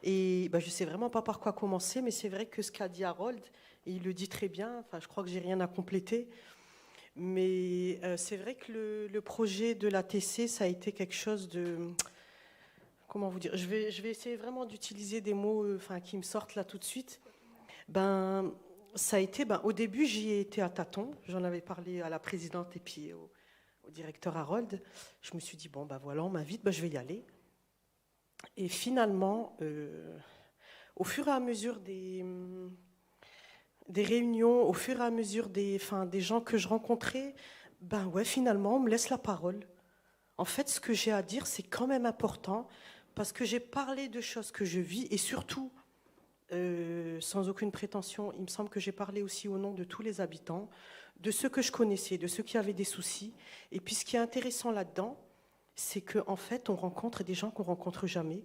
Et je ne sais vraiment pas par quoi commencer, mais c'est vrai que ce qu'a dit Harold, et il le dit très bien, enfin, je crois que j'ai rien à compléter, mais c'est vrai que le projet de l'ATC, ça a été quelque chose de... Comment vous dire ? Je vais essayer vraiment d'utiliser des mots qui me sortent là tout de suite. Ça a été... au début, j'y ai été à tâtons. J'en avais parlé à la présidente et puis au directeur Harold. Je me suis dit, voilà, on m'invite, je vais y aller. Et finalement, au fur et à mesure des réunions, au fur et à mesure des gens que je rencontrais, finalement, on me laisse la parole. En fait, ce que j'ai à dire, c'est quand même important, parce que j'ai parlé de choses que je vis, et surtout, sans aucune prétention, il me semble que j'ai parlé aussi au nom de tous les habitants, de ceux que je connaissais, de ceux qui avaient des soucis. Et puis, ce qui est intéressant là-dedans, c'est qu'en fait, on rencontre des gens qu'on ne rencontre jamais.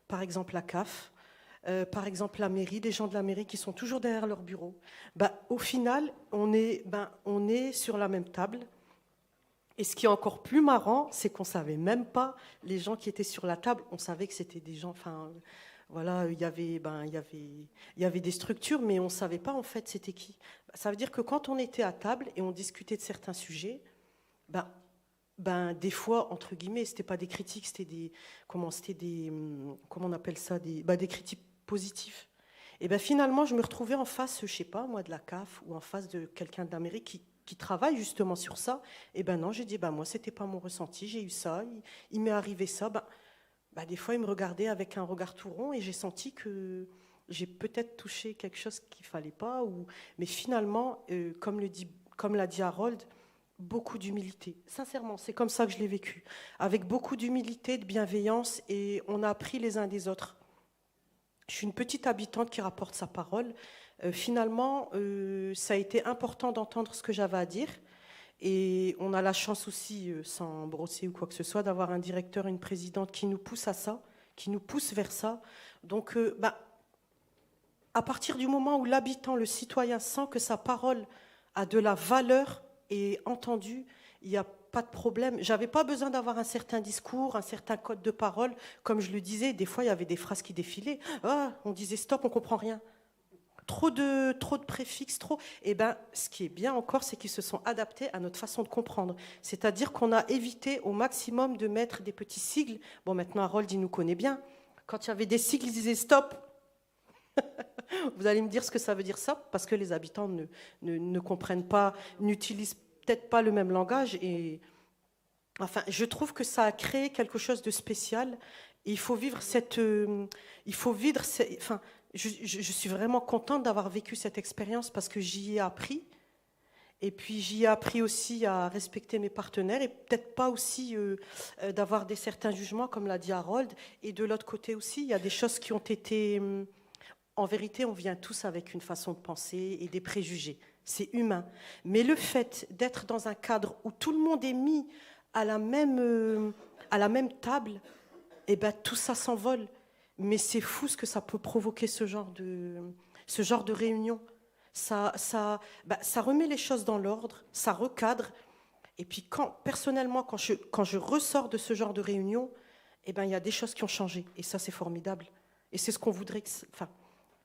Par exemple, la CAF, par exemple, la mairie, des gens de la mairie qui sont toujours derrière leur bureau. Au final, on est sur la même table. Et ce qui est encore plus marrant, c'est qu'on ne savait même pas les gens qui étaient sur la table. On savait que c'était des gens... il y avait des structures, mais on ne savait pas en fait c'était qui. Ça veut dire que quand on était à table et on discutait de certains sujets, des fois, entre guillemets, c'était pas des critiques, c'était des comment on appelle ça, des critiques positives. Et finalement, je me retrouvais en face, je sais pas, moi, de la CAF ou en face de quelqu'un d'Amérique qui travaille justement sur ça. Et non, j'ai dit, moi, c'était pas mon ressenti, j'ai eu ça, il m'est arrivé ça. Des fois, il me regardait avec un regard tout rond et j'ai senti que j'ai peut-être touché quelque chose qu'il fallait pas. Mais finalement, comme l'a dit Harold, beaucoup d'humilité. Sincèrement, c'est comme ça que je l'ai vécu. Avec beaucoup d'humilité, de bienveillance, et on a appris les uns des autres. Je suis une petite habitante qui rapporte sa parole. Finalement, ça a été important d'entendre ce que j'avais à dire. Et on a la chance aussi, sans brosser ou quoi que ce soit, d'avoir un directeur et une présidente qui nous poussent à ça, qui nous poussent vers ça. Donc, à partir du moment où l'habitant, le citoyen, sent que sa parole a de la valeur et est entendue, il n'y a pas de problème. Je n'avais pas besoin d'avoir un certain discours, un certain code de parole. Comme je le disais, des fois, il y avait des phrases qui défilaient. Ah, on disait stop, on ne comprend rien. Trop de préfixes, trop. Eh bien, ce qui est bien encore, c'est qu'ils se sont adaptés à notre façon de comprendre. C'est-à-dire qu'on a évité au maximum de mettre des petits sigles. Bon, maintenant, Harold, il nous connaît bien. Quand il y avait des sigles, il disait stop. Vous allez me dire ce que ça veut dire ça, parce que les habitants ne comprennent pas, n'utilisent peut-être pas le même langage. Et enfin, je trouve que ça a créé quelque chose de spécial. Et il faut vivre enfin, je suis vraiment contente d'avoir vécu cette expérience parce que j'y ai appris. Et puis j'y ai appris aussi à respecter mes partenaires et peut-être pas aussi d'avoir certains jugements, comme l'a dit Harold. Et de l'autre côté aussi, il y a des choses qui ont été... En vérité, on vient tous avec une façon de penser et des préjugés. C'est humain. Mais le fait d'être dans un cadre où tout le monde est mis à la même table, eh ben, tout ça s'envole. Mais c'est fou ce que ça peut provoquer, ce genre de réunion. Ça remet les choses dans l'ordre, ça recadre. Et puis, personnellement, quand je ressors de ce genre de réunion, eh ben, il y a des choses qui ont changé. Et ça, c'est formidable. Et c'est ce qu'on voudrait...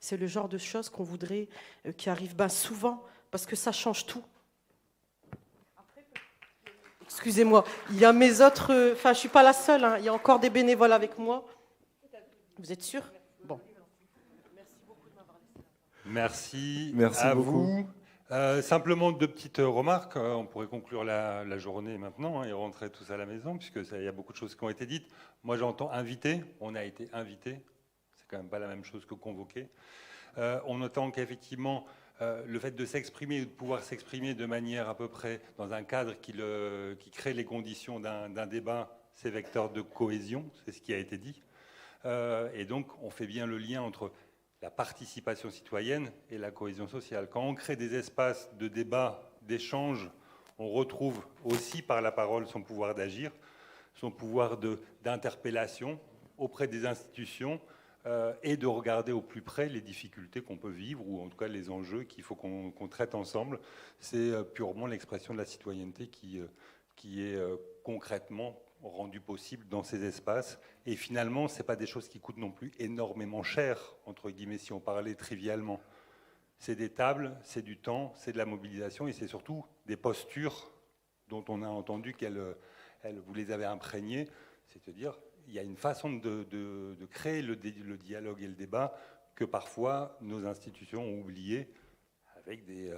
C'est le genre de choses qu'on voudrait qui arrivent souvent, parce que ça change tout. Excusez-moi, il y a mes autres... je ne suis pas la seule, hein, il y a encore des bénévoles avec moi. Vous êtes sûr? Bon. Merci beaucoup de m'avoir laissé. Merci à beaucoup. vous. Simplement 2 petites remarques. On pourrait conclure la journée maintenant et rentrer tous à la maison, puisqu'il y a beaucoup de choses qui ont été dites. Moi, j'entends inviter. On a été invité. C'est quand même pas la même chose que convoquer. On entend qu'effectivement, le fait de s'exprimer ou de pouvoir s'exprimer de manière à peu près dans un cadre qui crée les conditions d'un débat, c'est vecteur de cohésion, c'est ce qui a été dit. Et donc, on fait bien le lien entre la participation citoyenne et la cohésion sociale. Quand on crée des espaces de débat, d'échange, on retrouve aussi par la parole son pouvoir d'agir, son pouvoir d'interpellation auprès des institutions, et de regarder au plus près les difficultés qu'on peut vivre, ou en tout cas les enjeux qu'il faut qu'on traite ensemble. C'est purement l'expression de la citoyenneté qui est concrètement rendue possible dans ces espaces. Et finalement, ce n'est pas des choses qui coûtent non plus énormément cher, entre guillemets, si on parlait trivialement. C'est des tables, c'est du temps, c'est de la mobilisation, et c'est surtout des postures dont on a entendu vous les avez imprégnées, c'est-à-dire il y a une façon de créer le dialogue et le débat que parfois nos institutions ont oublié, avec des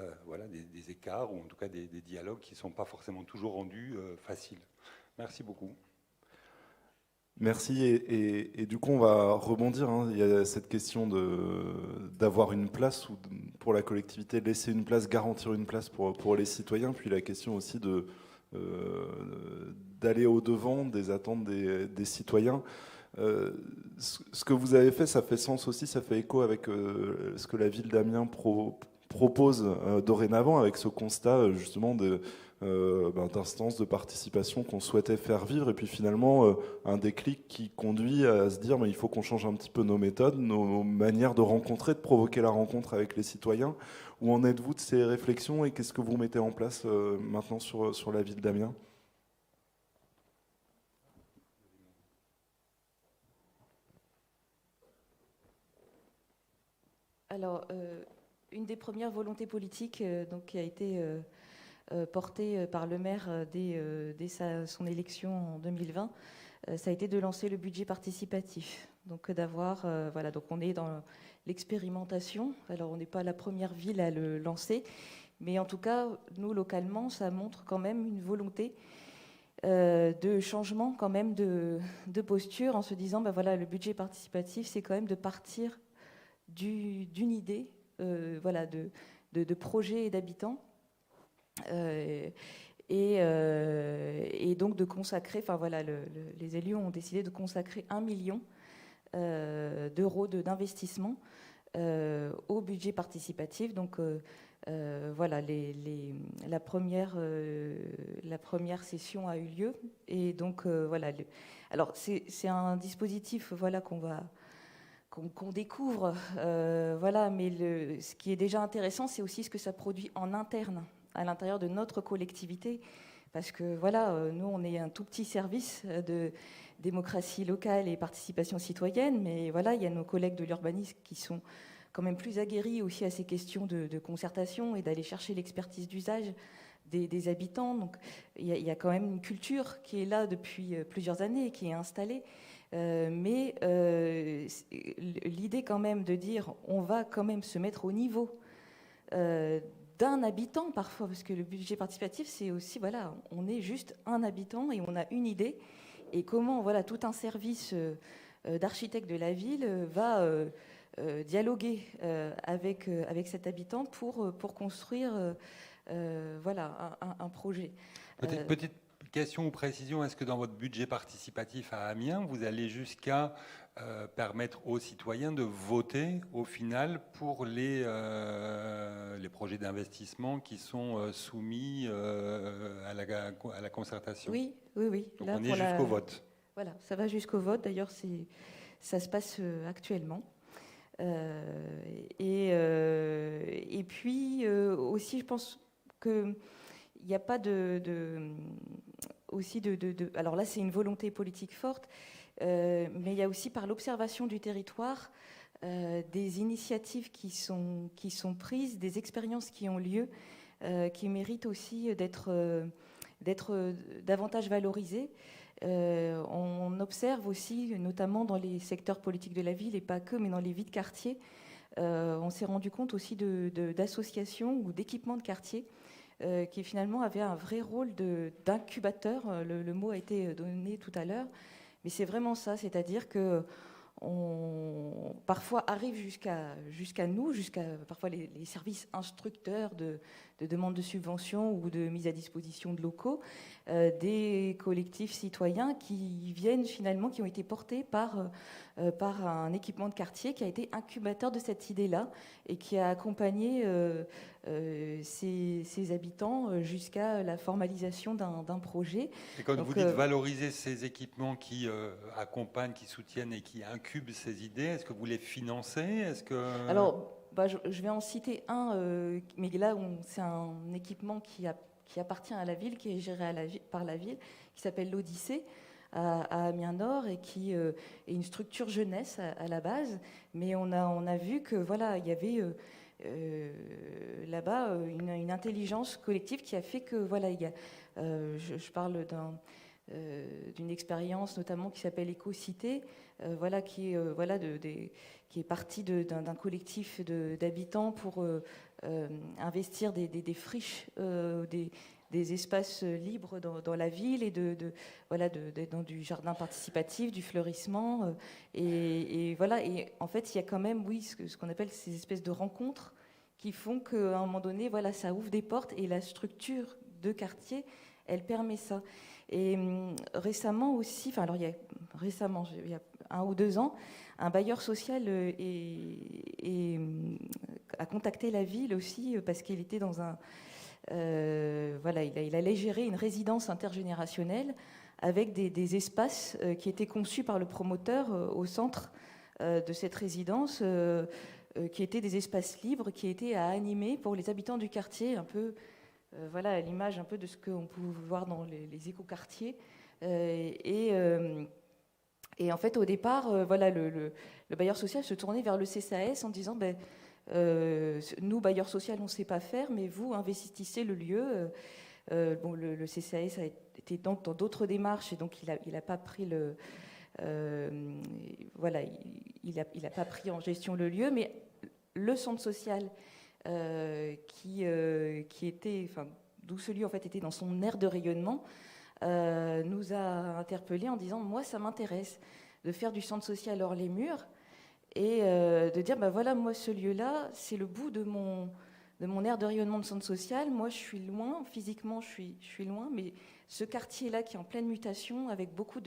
écarts, ou en tout cas des dialogues qui ne sont pas forcément toujours rendus faciles. Merci beaucoup. Merci. Et du coup, on va rebondir. Hein. Il y a cette question d'avoir une place pour la collectivité, laisser une place, garantir une place pour les citoyens. Puis la question aussi d'aller au-devant des attentes des citoyens. Ce que vous avez fait, ça fait sens aussi, ça fait écho avec ce que la ville d'Amiens propose dorénavant, avec ce constat justement d'instance de participation qu'on souhaitait faire vivre, et puis finalement un déclic qui conduit à se dire mais il faut qu'on change un petit peu nos méthodes, nos manières de rencontrer, de provoquer la rencontre avec les citoyens. Où en êtes-vous de ces réflexions et qu'est-ce que vous mettez en place maintenant sur la ville d'Amiens ? Alors, une des premières volontés politiques qui a été portée par le maire dès son élection en 2020, ça a été de lancer le budget participatif. Donc d'avoir, donc on est dans l'expérimentation. Alors on n'est pas la première ville à le lancer, mais en tout cas, nous localement, ça montre quand même une volonté de changement quand même de posture, en se disant, le budget participatif, c'est quand même de partir d'une idée, de projet et d'habitants. Et donc de consacrer, enfin voilà, les élus ont décidé de consacrer 1 million d'euros d'investissement au budget participatif. Donc voilà, la première session a eu lieu. Et donc voilà. Alors c'est un dispositif voilà qu'on découvre, voilà. Mais ce qui est déjà intéressant, c'est aussi ce que ça produit en interne, à l'intérieur de notre collectivité, parce que voilà, nous on est un tout petit service de démocratie locale et participation citoyenne, mais voilà, il y a nos collègues de l'urbanisme qui sont quand même plus aguerris aussi à ces questions de concertation et d'aller chercher l'expertise d'usage des habitants. Donc il y a quand même une culture qui est là depuis plusieurs années, qui est installée. Mais l'idée quand même de dire on va quand même se mettre au niveau d'un habitant parfois, parce que le budget participatif, c'est aussi, voilà, on est juste un habitant et on a une idée, et comment, voilà, tout un service d'architecte de la ville va dialoguer avec cet habitant pour construire voilà, un projet. Petite question ou précision, est-ce que dans votre budget participatif à Amiens, vous allez jusqu'à permettre aux citoyens de voter au final pour les projets d'investissement qui sont soumis à la concertation? Oui. Donc là, on est jusqu'au vote. Voilà, ça va jusqu'au vote. D'ailleurs, ça se passe actuellement. Et puis aussi, je pense qu'il n'y a pas alors là, c'est une volonté politique forte, mais il y a aussi par l'observation du territoire des initiatives qui sont prises, des expériences qui ont lieu, qui méritent aussi d'être davantage valorisées. On observe aussi, notamment dans les secteurs politiques de la ville, et pas que, mais dans les vies de quartier, on s'est rendu compte aussi d'associations ou d'équipements de quartier qui finalement avaient un vrai rôle d'incubateur. Le mot a été donné tout à l'heure, mais c'est vraiment ça, c'est-à-dire que parfois arrive jusqu'à nous, jusqu'à parfois les services instructeurs de demande de subventions ou de mise à disposition de locaux, des collectifs citoyens qui viennent finalement, qui ont été portés par un équipement de quartier qui a été incubateur de cette idée-là et qui a accompagné ces habitants jusqu'à la formalisation d'un projet. Et quand vous dites valoriser ces équipements qui accompagnent, qui soutiennent et qui incubent ces idées, est-ce que vous les financez? Alors, je vais en citer un, mais là, c'est un équipement qui appartient à la ville, qui est géré par la ville, qui s'appelle l'Odyssée, à Amiens Nord, et qui est une structure jeunesse à la base. Mais on a vu que voilà, il y avait là-bas une intelligence collective qui a fait que voilà, je parle d'une expérience notamment qui s'appelle Éco-Cité, voilà, qui est partie d'un collectif d'habitants pour investir des friches, des espaces libres dans la ville, et dans du jardin participatif, du fleurissement, et voilà. Et en fait, il y a quand même, oui, ce qu'on appelle ces espèces de rencontres qui font qu'à un moment donné, voilà, ça ouvre des portes, et la structure de quartier, elle permet ça. Et récemment aussi, enfin alors il y a 1 ou 2 ans, un bailleur social a contacté la ville aussi parce qu'il était dans il allait gérer une résidence intergénérationnelle avec des espaces qui étaient conçus par le promoteur au centre de cette résidence, qui étaient des espaces libres qui étaient à animer pour les habitants du quartier, un peu voilà, à l'image un peu de ce qu'on peut voir dans les écoquartiers. Et en fait, au départ, voilà, le bailleur social se tournait vers le CCAS en disant nous, bailleurs sociaux, on ne sait pas faire, mais vous, investissez le lieu. Le CCAS a été dans d'autres démarches, et donc il n'a pas pris il a pas pris en gestion le lieu, mais le centre social qui était, enfin, d'où ce lieu en fait était dans son aire de rayonnement, nous a interpellés en disant moi ça m'intéresse de faire du centre social hors les murs, et de dire voilà, moi ce lieu-là c'est le bout de mon aire de rayonnement de centre social. Moi, je suis loin, physiquement, je suis loin, mais ce quartier-là qui est en pleine mutation, avec beaucoup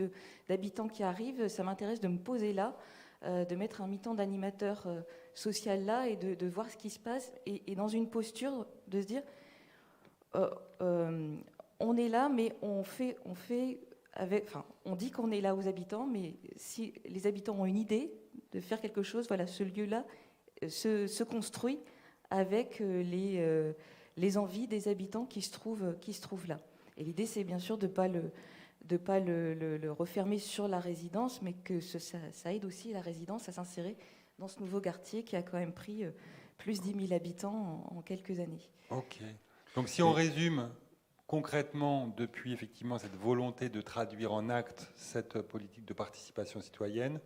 d'habitants qui arrivent, ça m'intéresse de me poser là, de mettre un mi-temps d'animateur social là et de voir ce qui se passe, et dans une posture de se dire, on est là, mais on fait on dit qu'on est là aux habitants, mais si les habitants ont une idée de faire quelque chose, voilà, ce lieu-là se construit avec les envies des habitants qui se trouvent là. Et l'idée, c'est bien sûr de ne pas le refermer sur la résidence, mais que ça aide aussi la résidence à s'insérer dans ce nouveau quartier qui a quand même pris plus 10 000 habitants en quelques années. Ok. Donc si on résume concrètement, depuis effectivement cette volonté de traduire en actes cette politique de participation citoyenne,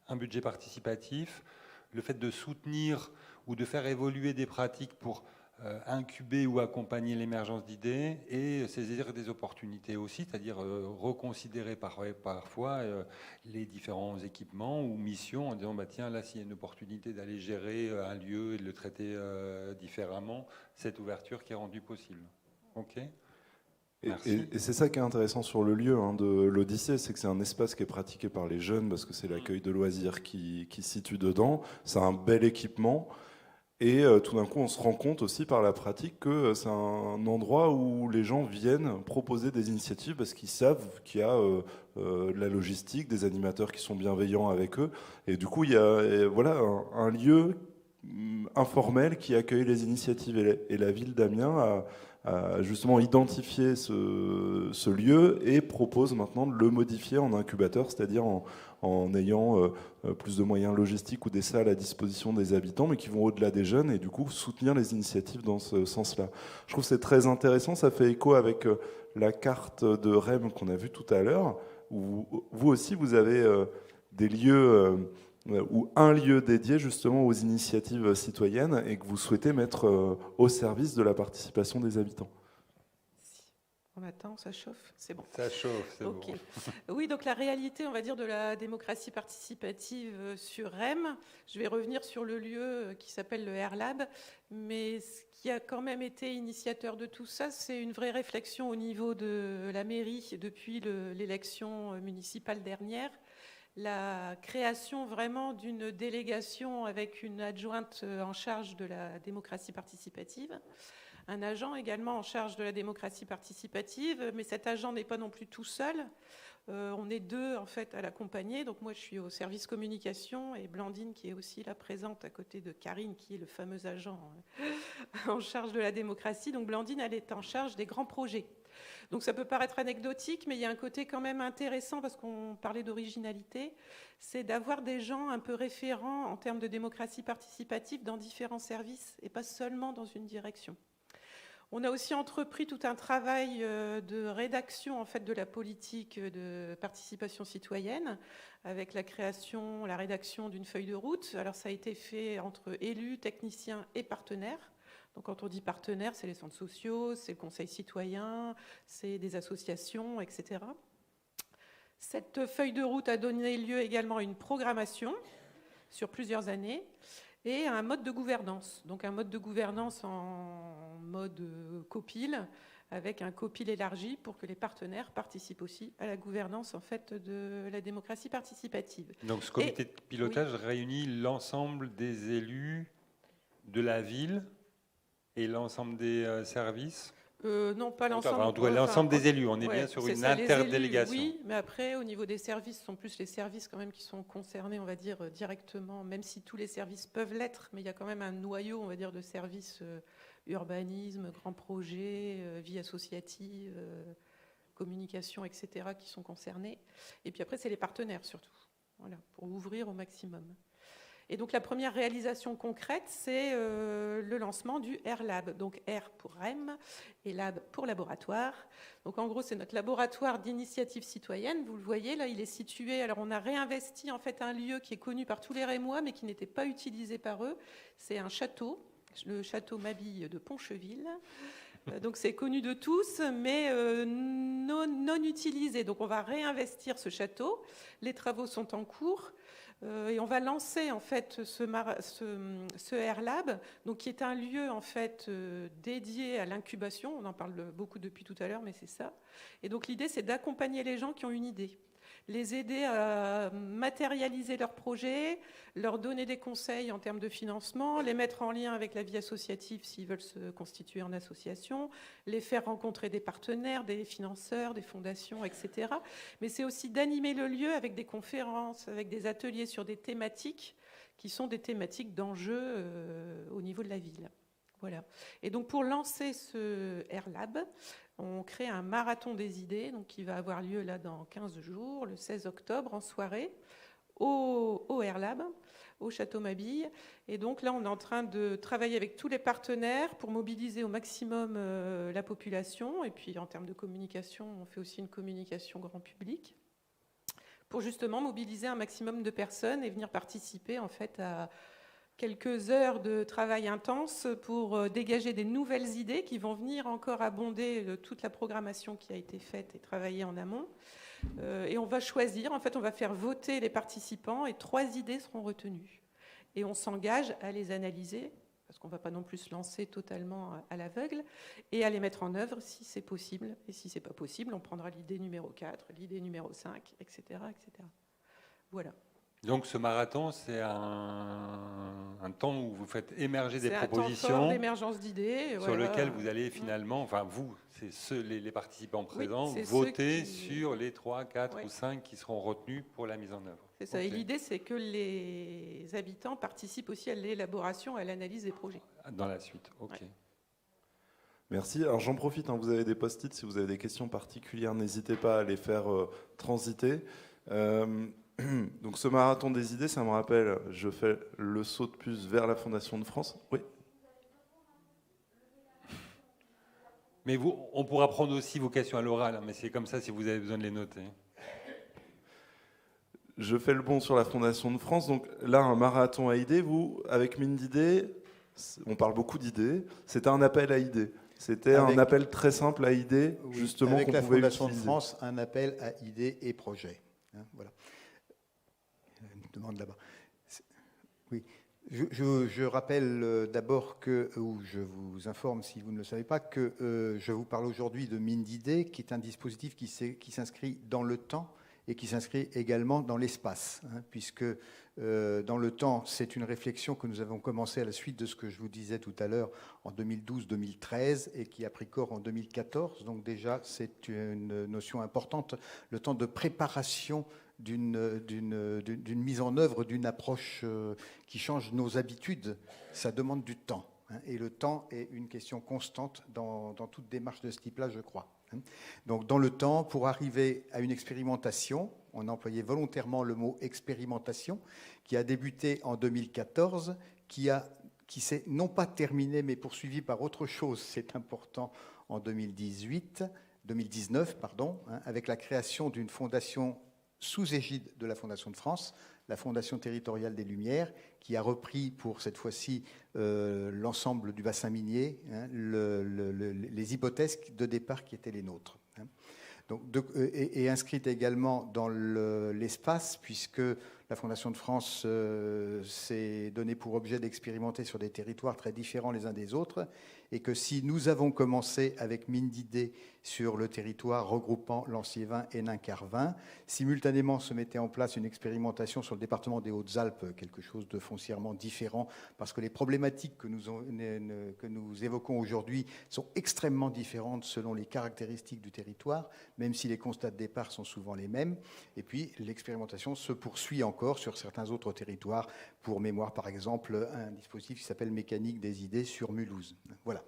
un budget participatif, le fait de soutenir ou de faire évoluer des pratiques pour incuber ou accompagner l'émergence d'idées et saisir des opportunités aussi, c'est-à-dire reconsidérer parfois les différents équipements ou missions en disant bah, tiens, là, s'il y a une opportunité d'aller gérer un lieu et de le traiter différemment, cette ouverture qui est rendue possible. Ok. Et c'est ça qui est intéressant sur le lieu de l'Odyssée, c'est que c'est un espace qui est pratiqué par les jeunes parce que c'est l'accueil de loisirs qui se situe dedans. C'est un bel équipement. Et tout d'un coup, on se rend compte aussi par la pratique que c'est un endroit où les gens viennent proposer des initiatives parce qu'ils savent qu'il y a de la logistique, des animateurs qui sont bienveillants avec eux. Et du coup, il y a voilà, un lieu informel qui accueille les initiatives. Et la ville d'Amiens a justement identifié ce lieu et propose maintenant de le modifier en incubateur, c'est-à-dire en ayant plus de moyens logistiques ou des salles à disposition des habitants, mais qui vont au-delà des jeunes et du coup soutenir les initiatives dans ce sens-là. Je trouve que c'est très intéressant, ça fait écho avec la carte de REM qu'on a vue tout à l'heure, où vous aussi vous avez des lieux ou un lieu dédié justement aux initiatives citoyennes et que vous souhaitez mettre au service de la participation des habitants. On attend, ça chauffe, c'est bon. Ça chauffe, c'est okay. bon. Oui, donc la réalité, on va dire, de la démocratie participative sur REM, je vais revenir sur le lieu qui s'appelle le Airlab, mais ce qui a quand même été initiateur de tout ça, c'est une vraie réflexion au niveau de la mairie depuis l'élection municipale dernière. La création vraiment d'une délégation avec une adjointe en charge de la démocratie participative, un agent également en charge de la démocratie participative, mais cet agent n'est pas non plus tout seul. On est deux en fait à l'accompagner. Donc moi je suis au service communication et Blandine qui est aussi là présente à côté de Karine qui est le fameux agent en charge de la démocratie. Donc Blandine elle est en charge des grands projets. Donc ça peut paraître anecdotique, mais il y a un côté quand même intéressant parce qu'on parlait d'originalité, c'est d'avoir des gens un peu référents en termes de démocratie participative dans différents services et pas seulement dans une direction. On a aussi entrepris tout un travail de rédaction en fait, de la politique de participation citoyenne avec la création, la rédaction d'une feuille de route. Alors ça a été fait entre élus, techniciens et partenaires. Donc quand on dit partenaires, c'est les centres sociaux, c'est le conseil citoyen, c'est des associations, etc. Cette feuille de route a donné lieu également à une programmation sur plusieurs années et à un mode de gouvernance. Donc un mode de gouvernance en mode copil, avec un copil élargi pour que les partenaires participent aussi à la gouvernance en fait, de la démocratie participative. Donc ce comité de pilotage réunit l'ensemble des élus de la ville et l'ensemble des services non, pas l'ensemble. Enfin, en tout cas, l'ensemble des élus. On est bien sur une interdélégation. Oui, mais après, au niveau des services, ce sont plus les services quand même qui sont concernés, on va dire, directement, même si tous les services peuvent l'être, mais il y a quand même un noyau, on va dire, de services urbanisme, grands projets, vie associative, communication, etc., qui sont concernés. Et puis après, c'est les partenaires surtout, voilà, pour ouvrir au maximum. Et donc la première réalisation concrète, c'est le lancement du Airlab. Donc R pour REM et Lab pour laboratoire. Donc en gros, c'est notre laboratoire d'initiative citoyenne. Vous le voyez, là, il est situé. Alors on a réinvesti en fait un lieu qui est connu par tous les Rémois, mais qui n'était pas utilisé par eux. C'est un château, le château Mabille de Poncheville. Donc c'est connu de tous, mais non utilisé. Donc on va réinvestir ce château. Les travaux sont en cours. Et on va lancer en fait ce Airlab, donc qui est un lieu en fait dédié à l'incubation. On en parle beaucoup depuis tout à l'heure, mais c'est ça. Et donc l'idée, c'est d'accompagner les gens qui ont une idée, les aider à matérialiser leurs projets, leur donner des conseils en termes de financement, les mettre en lien avec la vie associative s'ils veulent se constituer en association, les faire rencontrer des partenaires, des financeurs, des fondations, etc. Mais c'est aussi d'animer le lieu avec des conférences, avec des ateliers sur des thématiques qui sont des thématiques d'enjeux au niveau de la ville. Voilà. Et donc pour lancer ce Airlab, on crée un marathon des idées, donc qui va avoir lieu là dans 15 jours, le 16 octobre, en soirée, au Airlab, au Château Mabille. Et donc là, on est en train de travailler avec tous les partenaires pour mobiliser au maximum la population. Et puis en termes de communication, on fait aussi une communication grand public, pour justement mobiliser un maximum de personnes et venir participer en fait à quelques heures de travail intense pour dégager des nouvelles idées qui vont venir encore abonder toute la programmation qui a été faite et travaillée en amont. Et on va choisir, en fait, on va faire voter les participants et 3 idées seront retenues. Et on s'engage à les analyser, parce qu'on ne va pas non plus se lancer totalement à l'aveugle, et à les mettre en œuvre si c'est possible. Et si ce n'est pas possible, on prendra l'idée numéro 4, l'idée numéro 5, etc. etc. Voilà. Donc ce marathon, c'est un temps où vous faites émerger des propositions. C'est un temps fort d'émergence d'idées. Sur lequel vous allez finalement, enfin vous, c'est les participants présents, oui, voter sur les 3, 4 ou 5 qui seront retenus pour la mise en œuvre. C'est ça. Okay. Et l'idée, c'est que les habitants participent aussi à l'élaboration, à l'analyse des projets. Dans la suite, ok. Ouais. Merci. Alors j'en profite, vous avez des post-it, si vous avez des questions particulières, n'hésitez pas à les faire transiter. Donc ce marathon des idées, ça me rappelle, je fais le saut de puce vers la Fondation de France. Oui. Mais on pourra prendre aussi vos questions à l'oral, mais c'est comme ça si vous avez besoin de les noter. Je fais le bond sur la Fondation de France. Donc là, un marathon à idées, vous, avec Mine d'idées, on parle beaucoup d'idées, c'était un appel à idées. C'était un appel très simple à idées, oui, justement, avec qu'on la pouvait Fondation utiliser. de France, un appel à idées et projets. Voilà. Une demande là-bas. Oui. Je rappelle d'abord ou je vous informe si vous ne le savez pas, que je vous parle aujourd'hui de Mine d'idées, qui est un dispositif qui s'inscrit dans le temps et qui s'inscrit également dans l'espace, puisque dans le temps, c'est une réflexion que nous avons commencé à la suite de ce que je vous disais tout à l'heure en 2012-2013 et qui a pris corps en 2014. Donc déjà, c'est une notion importante, le temps de préparation d'une mise en œuvre, d'une approche qui change nos habitudes. Ça demande du temps. Et le temps est une question constante dans toute démarche de ce type-là, je crois. Donc dans le temps, pour arriver à une expérimentation, on a employé volontairement le mot expérimentation, qui a débuté en 2014, qui s'est non pas terminé, mais poursuivi par autre chose, c'est important, en 2019, avec la création d'une fondation sous égide de la Fondation de France, la Fondation territoriale des Lumières, qui a repris pour cette fois-ci l'ensemble du bassin minier, les hypothèses de départ qui étaient les nôtres. Donc, et inscrite également dans l'espace, puisque la Fondation de France s'est donné pour objet d'expérimenter sur des territoires très différents les uns des autres, et que si nous avons commencé avec Mine d'idées sur le territoire regroupant Lanciévin et Nain-Carvin, simultanément se mettait en place une expérimentation sur le département des Hautes-Alpes, quelque chose de foncièrement différent, parce que les problématiques que nous évoquons aujourd'hui sont extrêmement différentes selon les caractéristiques du territoire, même si les constats de départ sont souvent les mêmes. Et puis l'expérimentation se poursuit encore sur certains autres territoires, pour mémoire par exemple un dispositif qui s'appelle Mécanique des idées sur Mulhouse. Voilà.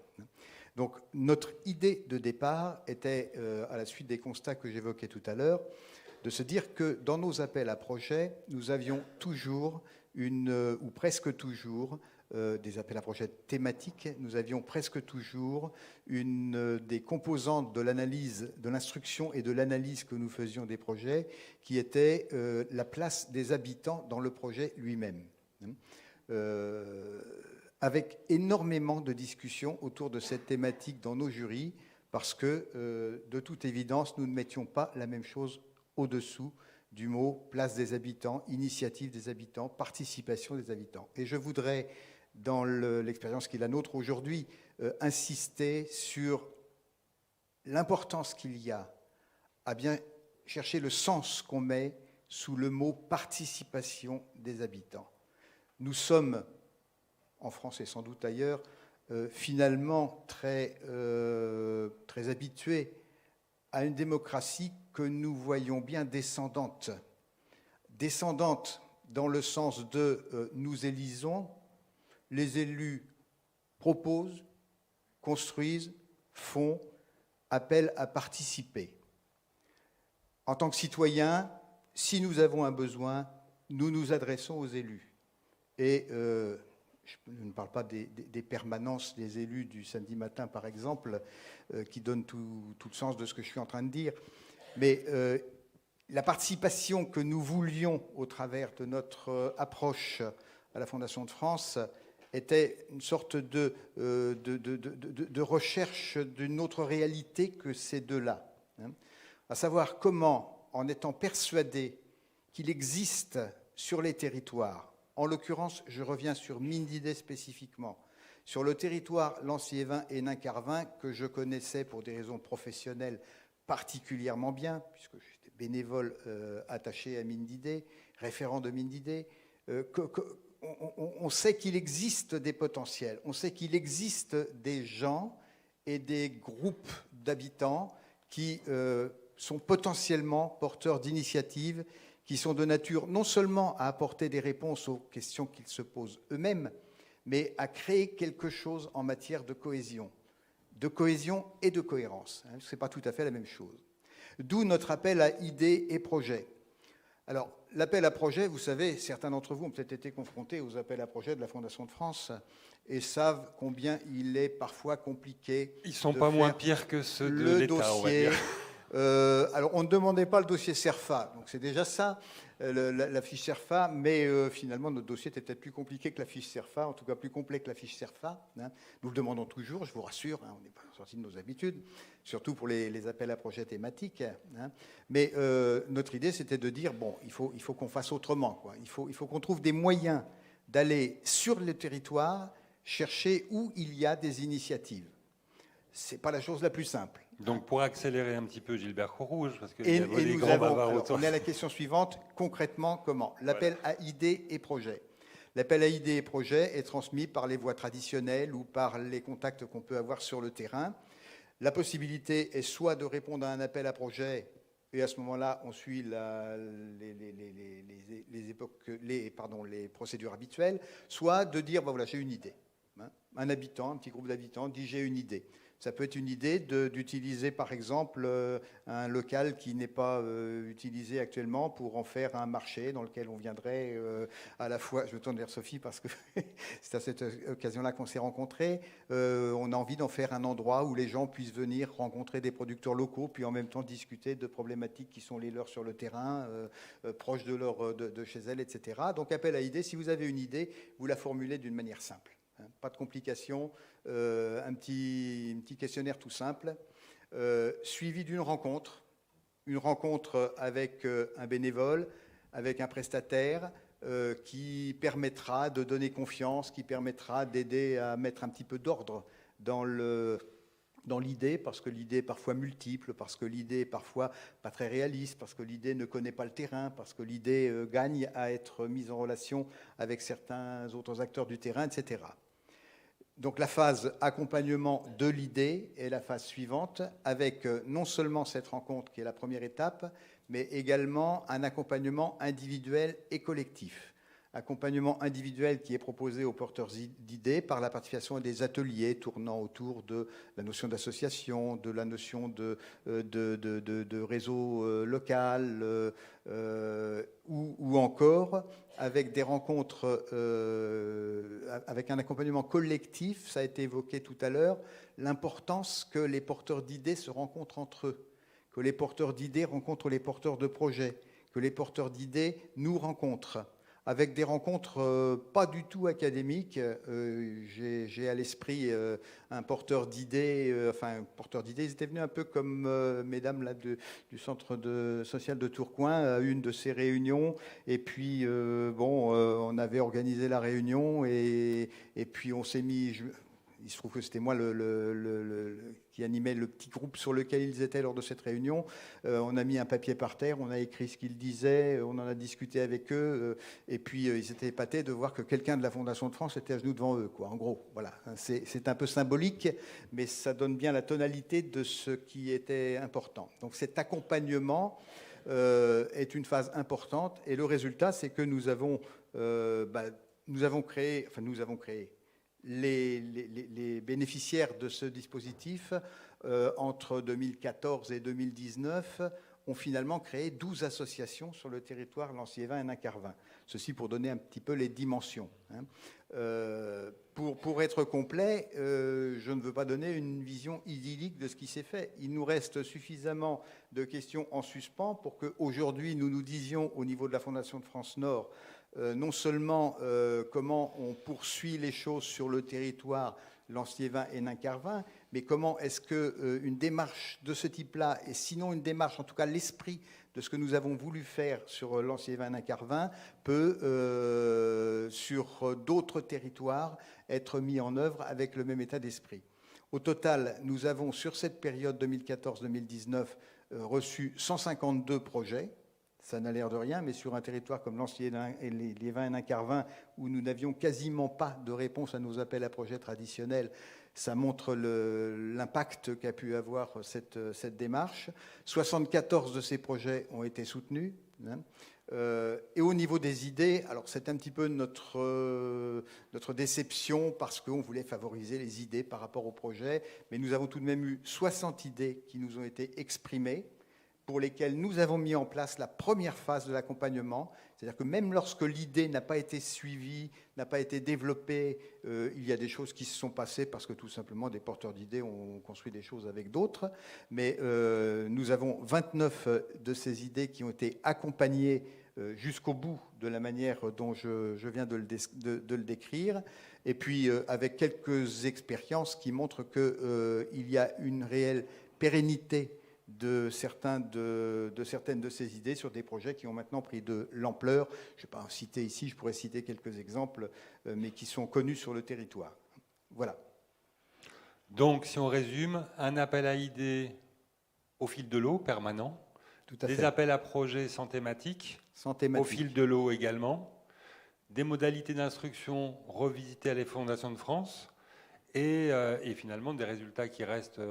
Donc notre idée de départ était, à la suite des constats que j'évoquais tout à l'heure, de se dire que dans nos appels à projets, nous avions toujours ou presque toujours, des appels à projets thématiques, nous avions presque toujours des composantes de l'analyse, de l'instruction et de l'analyse que nous faisions des projets, qui était la place des habitants dans le projet lui-même. Avec énormément de discussions autour de cette thématique dans nos jurys, parce que, de toute évidence, nous ne mettions pas la même chose au-dessous du mot place des habitants, initiative des habitants, participation des habitants. Et je voudrais, dans l'expérience qui est la nôtre aujourd'hui, insister sur l'importance qu'il y a à bien chercher le sens qu'on met sous le mot participation des habitants. Nous sommes, en France et sans doute ailleurs, finalement très habitués à une démocratie que nous voyons bien descendante. Descendante dans le sens de nous élisons, les élus proposent, construisent, font, appellent à participer. En tant que citoyens, si nous avons un besoin, nous nous adressons aux élus. Et je ne parle pas des permanences des élus du samedi matin, par exemple, qui donnent tout le sens de ce que je suis en train de dire. Mais la participation que nous voulions au travers de notre approche à la Fondation de France était une sorte de recherche d'une autre réalité que ces deux-là. À savoir comment, en étant persuadé qu'il existe sur les territoires, en l'occurrence, je reviens sur Mindidé spécifiquement, sur le territoire Lanciévin et Nain-Carvin, que je connaissais pour des raisons professionnelles particulièrement bien, puisque j'étais bénévole attaché à Mindidé, référent de Mindidé, on sait qu'il existe des potentiels, on sait qu'il existe des gens et des groupes d'habitants qui sont potentiellement porteurs d'initiatives qui sont de nature non seulement à apporter des réponses aux questions qu'ils se posent eux-mêmes, mais à créer quelque chose en matière de cohésion et de cohérence. Ce n'est pas tout à fait la même chose. D'où notre appel à idées et projets. Alors, l'appel à projets, vous savez, certains d'entre vous ont peut-être été confrontés aux appels à projets de la Fondation de France et savent combien il est parfois compliqué. Ils ne sont pas moins pires que ceux de l'État, on va dire. Alors, on ne demandait pas le dossier CERFA, donc c'est déjà ça, la fiche CERFA, mais finalement, notre dossier était peut-être plus compliqué que la fiche CERFA, en tout cas plus complet que la fiche CERFA. Nous le demandons toujours, je vous rassure, on n'est pas sorti de nos habitudes, surtout pour les appels à projets thématiques. Mais notre idée, c'était de dire, bon, il faut qu'on fasse autrement, quoi. Il faut qu'on trouve des moyens d'aller sur le territoire chercher où il y a des initiatives. Ce n'est pas la chose la plus simple. Donc, pour accélérer un petit peu Gilbert Courrouge, parce que on est à la question suivante. Concrètement, comment? L'appel à idées et projets. L'appel à idées et projets est transmis par les voies traditionnelles ou par les contacts qu'on peut avoir sur le terrain. La possibilité est soit de répondre à un appel à projet, et à ce moment-là, on suit les procédures habituelles, soit de dire, ben voilà, j'ai une idée. Un habitant, un petit groupe d'habitants dit, j'ai une idée. Ça peut être une idée d'utiliser, par exemple, un local qui n'est pas utilisé actuellement pour en faire un marché dans lequel on viendrait à la fois... Je me tourne vers Sophie parce que c'est à cette occasion-là qu'on s'est rencontrés. On a envie d'en faire un endroit où les gens puissent venir rencontrer des producteurs locaux, puis en même temps discuter de problématiques qui sont les leurs sur le terrain, proches de chez elles, etc. Donc, appel à idées. Si vous avez une idée, vous la formulez d'une manière simple. Pas de complications, un petit questionnaire tout simple, suivi d'une rencontre, une rencontre avec un bénévole, avec un prestataire qui permettra de donner confiance, qui permettra d'aider à mettre un petit peu d'ordre dans l'idée, parce que l'idée est parfois multiple, parce que l'idée est parfois pas très réaliste, parce que l'idée ne connaît pas le terrain, parce que l'idée gagne à être mise en relation avec certains autres acteurs du terrain, etc. Donc la phase accompagnement de l'idée est la phase suivante, avec non seulement cette rencontre qui est la première étape, mais également un accompagnement individuel et collectif. Accompagnement individuel qui est proposé aux porteurs d'idées par la participation à des ateliers tournant autour de la notion d'association, de la notion de réseau local, ou encore avec des rencontres, avec un accompagnement collectif. Ça a été évoqué tout à l'heure, l'importance que les porteurs d'idées se rencontrent entre eux, que les porteurs d'idées rencontrent les porteurs de projets, que les porteurs d'idées nous rencontrent, avec des rencontres pas du tout académiques. J'ai à l'esprit un porteur d'idées, ils étaient venus un peu comme mesdames là, du centre social de Tourcoing à une de ces réunions, et puis on avait organisé la réunion, et puis on s'est mis... Il se trouve que c'était moi qui animait le petit groupe sur lequel ils étaient lors de cette réunion. On a mis un papier par terre, on a écrit ce qu'ils disaient, on en a discuté avec eux, et puis ils étaient épatés de voir que quelqu'un de la Fondation de France était à genoux devant eux, quoi. En gros, voilà. C'est un peu symbolique, mais ça donne bien la tonalité de ce qui était important. Donc cet accompagnement est une phase importante, et le résultat, c'est que nous avons créé... Les bénéficiaires de ce dispositif, entre 2014 et 2019, ont finalement créé 12 associations sur le territoire Lanciévin et Nain-Carvin. Ceci pour donner un petit peu les dimensions. Pour être complet, je ne veux pas donner une vision idyllique de ce qui s'est fait. Il nous reste suffisamment de questions en suspens pour qu'aujourd'hui, nous nous disions au niveau de la Fondation de France Nord, non seulement comment on poursuit les choses sur le territoire Lanciévin et Nain-Carvin, mais comment est-ce qu'une démarche de ce type-là, et sinon une démarche, en tout cas l'esprit de ce que nous avons voulu faire sur Lanciévin et Nain-Carvin, peut, sur d'autres territoires, être mis en œuvre avec le même état d'esprit. Au total, nous avons, sur cette période 2014-2019, reçu 152 projets. Ça n'a l'air de rien, mais sur un territoire comme Lanciévin et Liévin et Nain-Carvin, où nous n'avions quasiment pas de réponse à nos appels à projets traditionnels, ça montre l'impact qu'a pu avoir cette démarche. 74 de ces projets ont été soutenus. Et au niveau des idées, alors c'est un petit peu notre déception, parce qu'on voulait favoriser les idées par rapport au projet, mais nous avons tout de même eu 60 idées qui nous ont été exprimées, pour lesquels nous avons mis en place la première phase de l'accompagnement. C'est-à-dire que même lorsque l'idée n'a pas été suivie, n'a pas été développée, il y a des choses qui se sont passées parce que tout simplement des porteurs d'idées ont construit des choses avec d'autres. Mais nous avons 29 de ces idées qui ont été accompagnées jusqu'au bout de la manière dont je viens de le décrire. Et puis avec quelques expériences qui montrent qu'il y a une réelle pérennité de certaines de ces idées sur des projets qui ont maintenant pris de l'ampleur. Je ne vais pas en citer ici, je pourrais citer quelques exemples, mais qui sont connus sur le territoire. Voilà. Donc, si on résume, un appel à idées au fil de l'eau permanent, tout à fait. Des appels à projets sans thématique, au fil de l'eau également, des modalités d'instruction revisitées à les Fondations de France, et finalement des résultats qui restent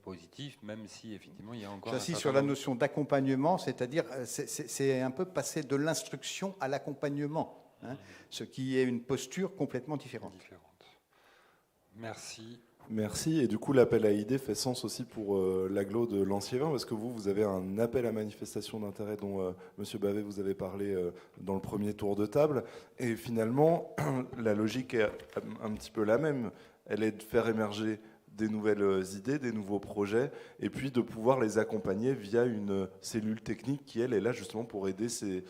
positifs, même si effectivement il y a encore... J'insiste sur la notion d'accompagnement, c'est-à-dire c'est un peu passer de l'instruction à l'accompagnement, ce qui est une posture complètement différente. Merci. Merci. Et du coup, l'appel à idées fait sens aussi pour l'agglo de Lanciévin, parce que vous avez un appel à manifestation d'intérêt dont M. Bavet vous avez parlé dans le premier tour de table. Et finalement, la logique est un petit peu la même. Elle est de faire émerger des nouvelles idées, des nouveaux projets, et puis de pouvoir les accompagner via une cellule technique qui, elle, est là justement pour aider ces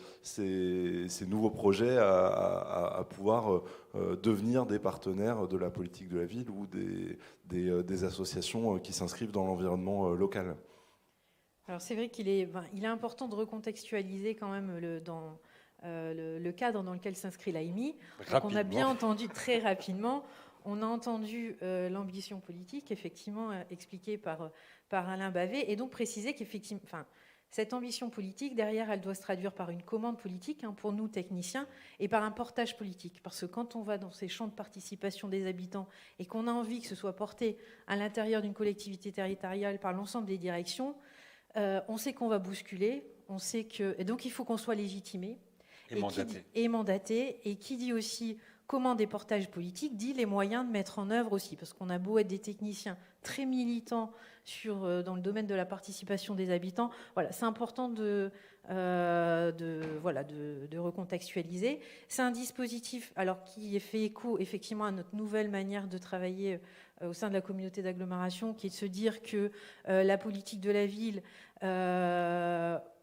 nouveaux projets à pouvoir devenir des partenaires de la politique de la ville ou des associations qui s'inscrivent dans l'environnement local. Alors c'est vrai qu'il est important de recontextualiser quand même le cadre dans lequel s'inscrit l'AMI. On a bien entendu très rapidement. On a entendu l'ambition politique, effectivement, expliquée par Alain Bavet, et donc préciser qu'effectivement, cette ambition politique, derrière, elle doit se traduire par une commande politique, pour nous, techniciens, et par un portage politique. Parce que quand on va dans ces champs de participation des habitants et qu'on a envie que ce soit porté à l'intérieur d'une collectivité territoriale par l'ensemble des directions, on sait qu'on va bousculer, on sait et donc il faut qu'on soit légitimé et mandaté. Et qui dit aussi comment des portages politiques dit les moyens de mettre en œuvre aussi, parce qu'on a beau être des techniciens très militants dans le domaine de la participation des habitants, voilà, c'est important de recontextualiser. C'est un dispositif qui fait écho effectivement à notre nouvelle manière de travailler au sein de la communauté d'agglomération, qui est de se dire que la politique de la ville,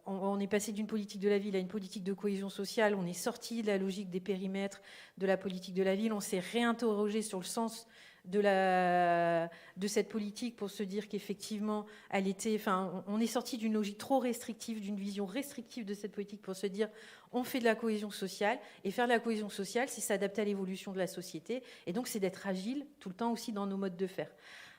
on est passé d'une politique de la ville à une politique de cohésion sociale, on est sorti de la logique des périmètres de la politique de la ville, on s'est réinterrogé sur le sens de cette politique pour se dire qu'effectivement, on est sorti d'une logique trop restrictive, d'une vision restrictive de cette politique pour se dire on fait de la cohésion sociale, et faire de la cohésion sociale, c'est s'adapter à l'évolution de la société, et donc c'est d'être agile tout le temps aussi dans nos modes de faire.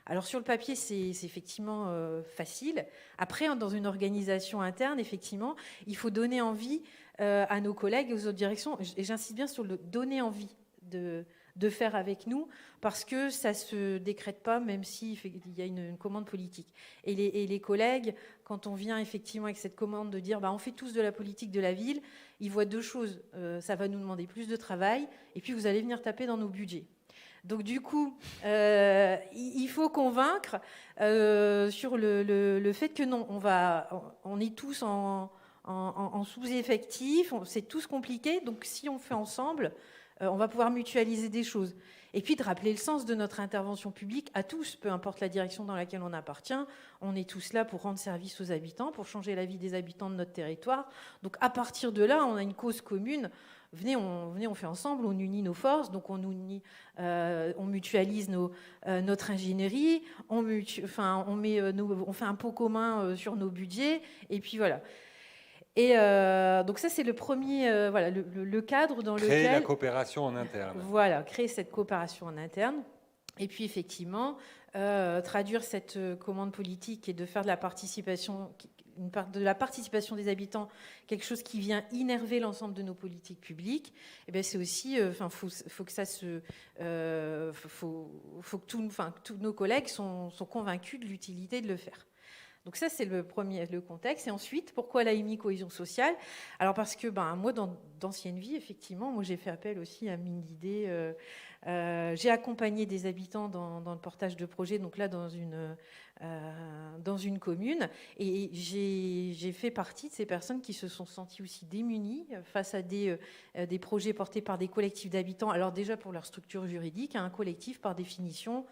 Alors sur le papier, c'est effectivement facile. Après, dans une organisation interne, effectivement, il faut donner envie à nos collègues et aux autres directions, et j'insiste bien sur le donner envie de faire avec nous, parce que ça ne se décrète pas, même s'il y a une commande politique. Et les collègues, quand on vient effectivement avec cette commande de dire on fait tous de la politique de la ville, ils voient deux choses. Ça va nous demander plus de travail, et puis vous allez venir taper dans nos budgets. Donc du coup, il faut convaincre sur le fait que non, on est tous en sous-effectif, c'est tous compliqué, donc si on fait ensemble, on va pouvoir mutualiser des choses. Et puis de rappeler le sens de notre intervention publique à tous, peu importe la direction dans laquelle on appartient, on est tous là pour rendre service aux habitants, pour changer la vie des habitants de notre territoire. Donc à partir de là, on a une cause commune. Venez, on fait ensemble, on unit nos forces, donc on mutualise notre ingénierie, on fait un pot commun sur nos budgets, et puis voilà. Et donc ça, c'est le premier, le cadre dans lequel... Créer la coopération en interne. Voilà, créer cette coopération en interne. Et puis effectivement, traduire cette commande politique et de faire de la participation des habitants quelque chose qui vient innerver l'ensemble de nos politiques publiques, et bien c'est aussi, faut que ça faut que tous nos collègues sont convaincus de l'utilité de le faire. Donc ça, c'est le contexte. Et ensuite, pourquoi l'AMI cohésion sociale ? Alors parce que moi, d'ancienne vie, effectivement, moi j'ai fait appel aussi à mine d'idées. J'ai accompagné des habitants dans le portage de projets, donc là dans une commune, et j'ai fait partie de ces personnes qui se sont senties aussi démunies face à des projets portés par des collectifs d'habitants. Alors déjà pour leur structure juridique, un collectif par définition,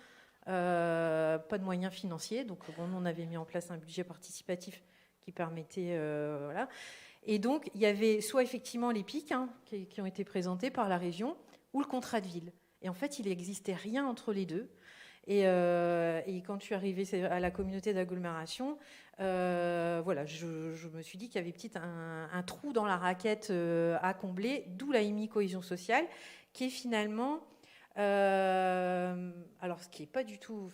pas de moyens financiers, donc on avait mis en place un budget participatif qui permettait, voilà. Et donc il y avait soit effectivement les PIC qui ont été présentés par la région, ou le contrat de ville. Et en fait, il n'existait rien entre les deux. Et quand je suis arrivée à la communauté d'agglomération, je me suis dit qu'il y avait un trou dans la raquette à combler, d'où l'AMI cohésion sociale, qui est finalement, alors ce qui est pas du tout,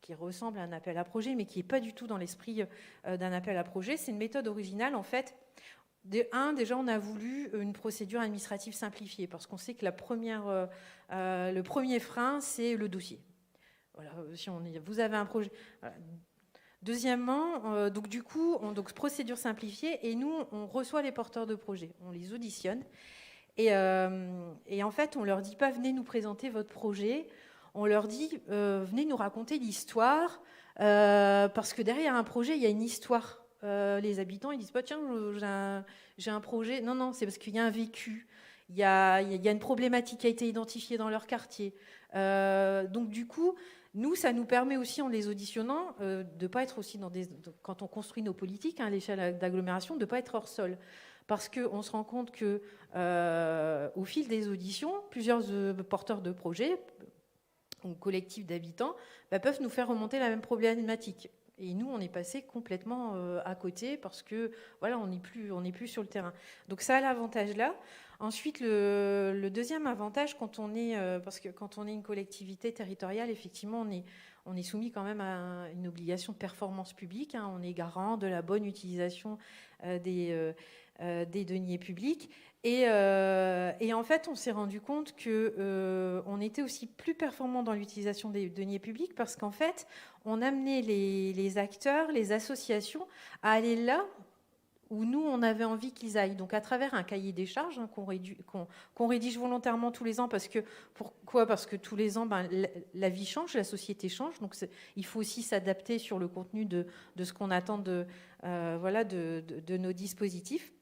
qui ressemble à un appel à projet, mais qui n'est pas du tout dans l'esprit d'un appel à projet. C'est une méthode originale, en fait. Déjà, on a voulu une procédure administrative simplifiée, parce qu'on sait que le premier frein, c'est le dossier. Voilà, vous avez un projet. Voilà. Deuxièmement, donc du coup, procédure simplifiée, et nous, on reçoit les porteurs de projets, on les auditionne, et en fait, on leur dit pas venez nous présenter votre projet, on leur dit venez nous raconter l'histoire, parce que derrière un projet, il y a une histoire. Les habitants, ils disent pas tiens, j'ai un projet. Non, c'est parce qu'il y a un vécu, il y a une problématique qui a été identifiée dans leur quartier. Donc du coup, nous, ça nous permet aussi, en les auditionnant, de pas être aussi quand on construit nos politiques à l'échelle d'agglomération, de pas être hors sol. Parce qu'on se rend compte que au fil des auditions, plusieurs porteurs de projets ou collectifs d'habitants peuvent nous faire remonter la même problématique. Et nous, on est passé complètement à côté parce que voilà, on n'est plus sur le terrain. Donc ça a l'avantage là. Ensuite, le deuxième avantage, parce que quand on est une collectivité territoriale, effectivement, on est soumis quand même à une obligation de performance publique. On est garant de la bonne utilisation des deniers publics. Et en fait, on s'est rendu compte qu'on était aussi plus performant dans l'utilisation des deniers publics parce qu'en fait, on amenait les acteurs, les associations à aller là où nous, on avait envie qu'ils aillent. Donc à travers un cahier des charges qu'on rédige volontairement tous les ans. Pourquoi ? Parce que tous les ans, la vie change, la société change. Donc il faut aussi s'adapter sur le contenu de ce qu'on attend de nos dispositifs.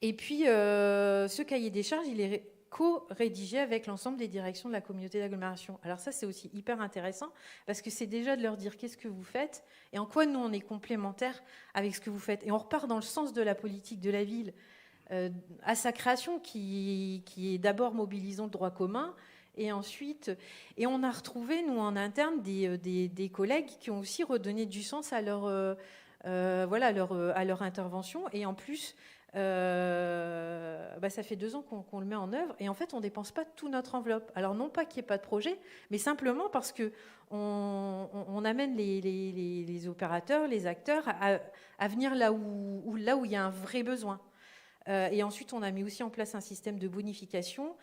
Et puis, ce cahier des charges, il est co-rédigé avec l'ensemble des directions de la communauté d'agglomération. Alors ça, c'est aussi hyper intéressant, parce que c'est déjà de leur dire qu'est-ce que vous faites, et en quoi nous, on est complémentaires avec ce que vous faites. Et on repart dans le sens de la politique de la ville, à sa création, qui est d'abord mobilisant le droit commun, et ensuite, et on a retrouvé, nous, en interne, des collègues qui ont aussi redonné du sens à leur intervention. Et en plus, ça fait 2 ans qu'on le met en œuvre. Et en fait, on ne dépense pas toute notre enveloppe. Alors, non pas qu'il n'y ait pas de projet, mais simplement parce qu'on amène les opérateurs, les acteurs à venir là où il y a un vrai besoin. Et ensuite, on a mis aussi en place un système de bonification.